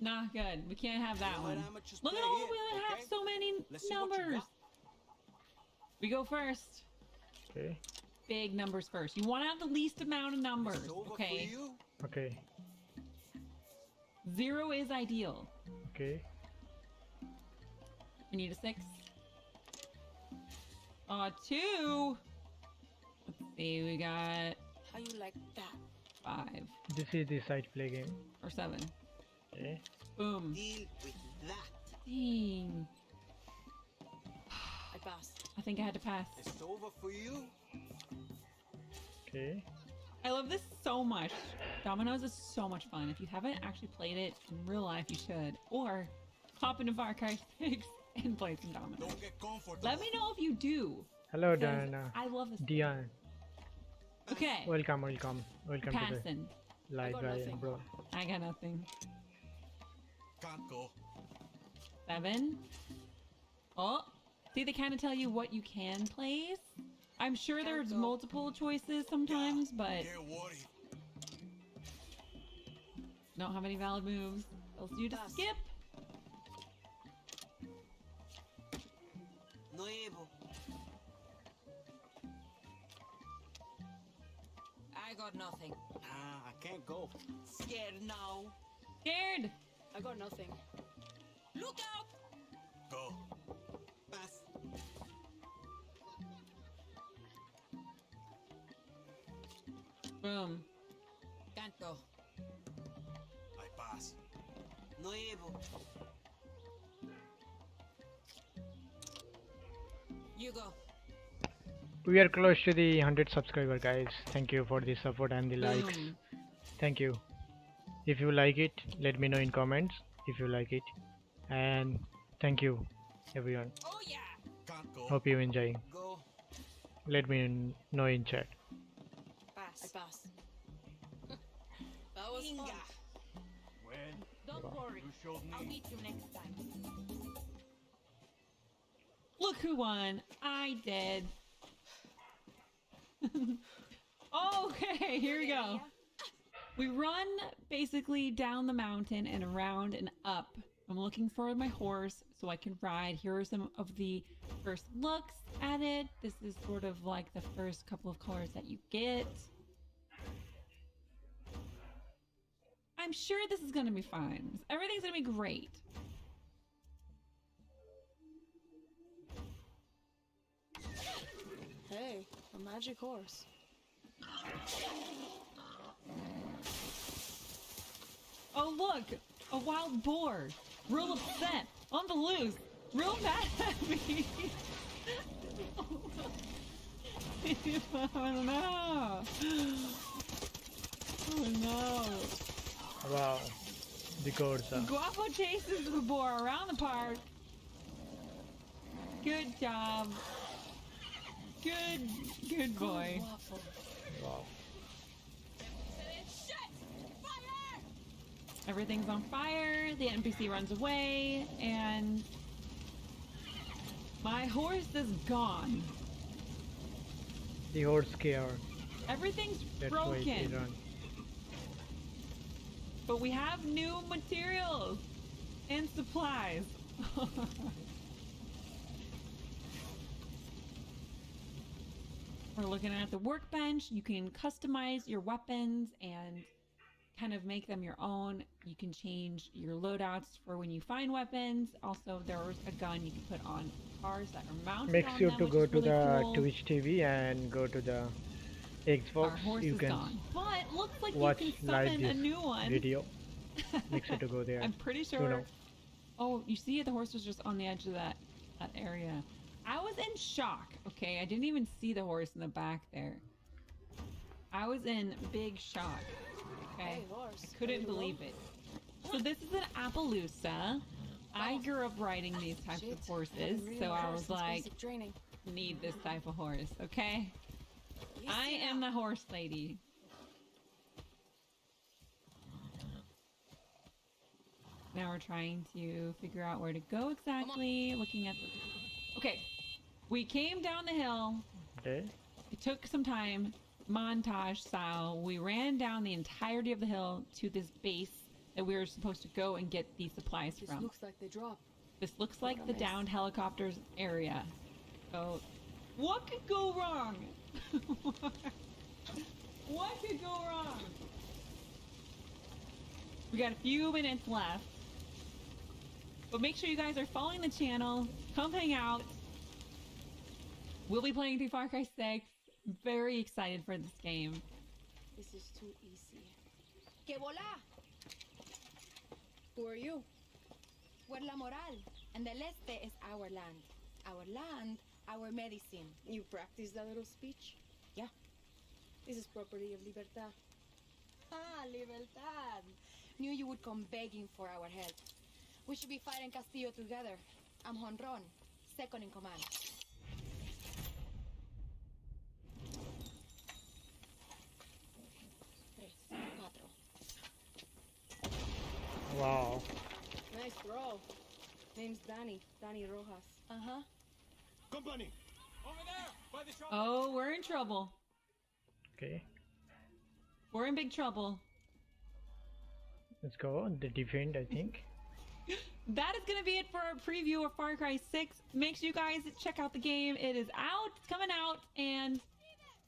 Not good. We can't have that one. Look at all we have so many numbers. We go first. Okay. Big numbers first. You want to have the least amount of numbers, okay? Okay. 0 is ideal. Okay. We need a 6. 2. Let's see, we got... How you like that? 5. This is the side play game. Or 7. Okay. Boom. Deal with that. Dang. I pass. I think I had to pass. It's over for you. Okay. I love this so much. Dominoes is so much fun. If you haven't actually played it in real life, you should. Or hop into Far Cry 6 and play some Dominoes. Don't get comfortable. Let me know if you do. Hello, because Diana. I love this. Diane. Okay. Welcome to Passing. the live guy, bro. I got nothing. Can't go. 7. Oh, see, they kind of tell you what you can place. I'm sure there's multiple choices sometimes, but don't have any valid moves. Tells you to skip. No able. I got nothing. I can't go. Scared now. Scared. I got nothing. Look out. Go. Pass. Boom. Can't go. I pass. No able. You go. We are close to the 100 subscriber, guys. Thank you for the support and the likes. Thank you. If you like it, let me know in comments if you like it. And thank you, everyone. Oh yeah. Can't go. Hope you enjoying. Go. Let me know in chat. Pass. I pass. That was fun. When Don't worry. you showed I'll me. meet you next time. Look who won. I did. Okay, here we go. We run basically down the mountain and around and up. I'm looking for my horse so I can ride. Here are some of the first looks at it. This is sort of like the first couple of colors that you get. I'm sure this is going to be fine. Everything's going to be great. Hey, a magic horse. Oh look, a wild boar. Real upset, on the loose, real mad at me. Oh no. Oh no. Wow. The codes are. Guapo chases the boar around the park. Good job. Good boy. Wow. Everything's on fire, the NPC runs away, and my horse is gone. The horse scared. Everything's That's why he broken. run. But we have new materials and supplies. We're looking at the workbench. You can customize your weapons and kind of make them your own. You can change your loadouts for when you find weapons. Also, there's a gun you can put on cars that are mounted Make on sure them, to which go is to really the cool. Twitch TV and go to the Our Xbox. horse You is can gone. But looks like watch you can live summon a this new one. video. Make sure to go there. I'm pretty to sure. know. Oh, you see, the horse was just on the edge of that area. I was in shock. Okay, I didn't even see the horse in the back there. I was in big shock. Okay, Hey, horse. I couldn't believe it. So this is an Appaloosa. I grew up riding these types of horses, so I was like, need this type of horse. Okay, I am the horse lady. Now we're trying to figure out where to go exactly. Looking at the... Okay, we came down the hill. Okay. It took some time, montage style. We ran down the entirety of the hill to this base that we were supposed to go and get the supplies This from. looks like they dropped. This looks like the downed helicopters area. So, what could go wrong? What could go wrong? We got a few minutes left. But make sure you guys are following the channel. Come hang out. We'll be playing through Far Cry 6. Very excited for this game. This is too easy. Que vola! Who are you? We're La Moral, and the Leste is our land. Our land, our medicine. You practice that little speech? Yeah. This is property of Libertad. Ah, Libertad. Knew you would come begging for our help. We should be fighting Castillo together. I'm Honron, second in command. Wow. Nice throw. Name's Danny Rojas. Uh-huh. Company! Over there! By the shop! Oh, we're in trouble. Okay. We're in big trouble. Let's go. The defend, I think. That is going to be it for our preview of Far Cry 6. Make sure you guys check out the game. It is out. It's coming out. And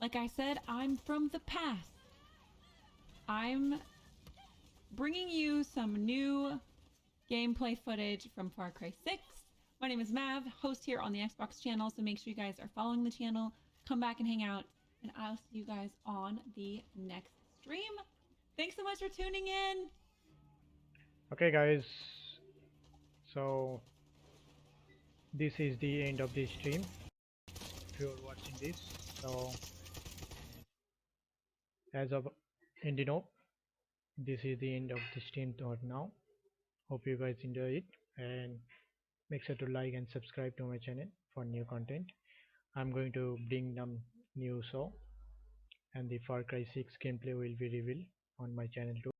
like I said, I'm from the past. I'm bringing you some new gameplay footage from Far Cry 6. My name is Mav, host here on the Xbox channel. So make sure you guys are following the channel. Come back and hang out. And I'll see you guys on the next stream. Thanks so much for tuning in. Okay, guys. So this is the end of the stream. If you're watching this, so as of ending up, this is the end of the stream for now. Hope you guys enjoy it, and make sure to like and subscribe to my channel for new content. I'm going to bring them new show, and the Far Cry 6 gameplay will be revealed on my channel too.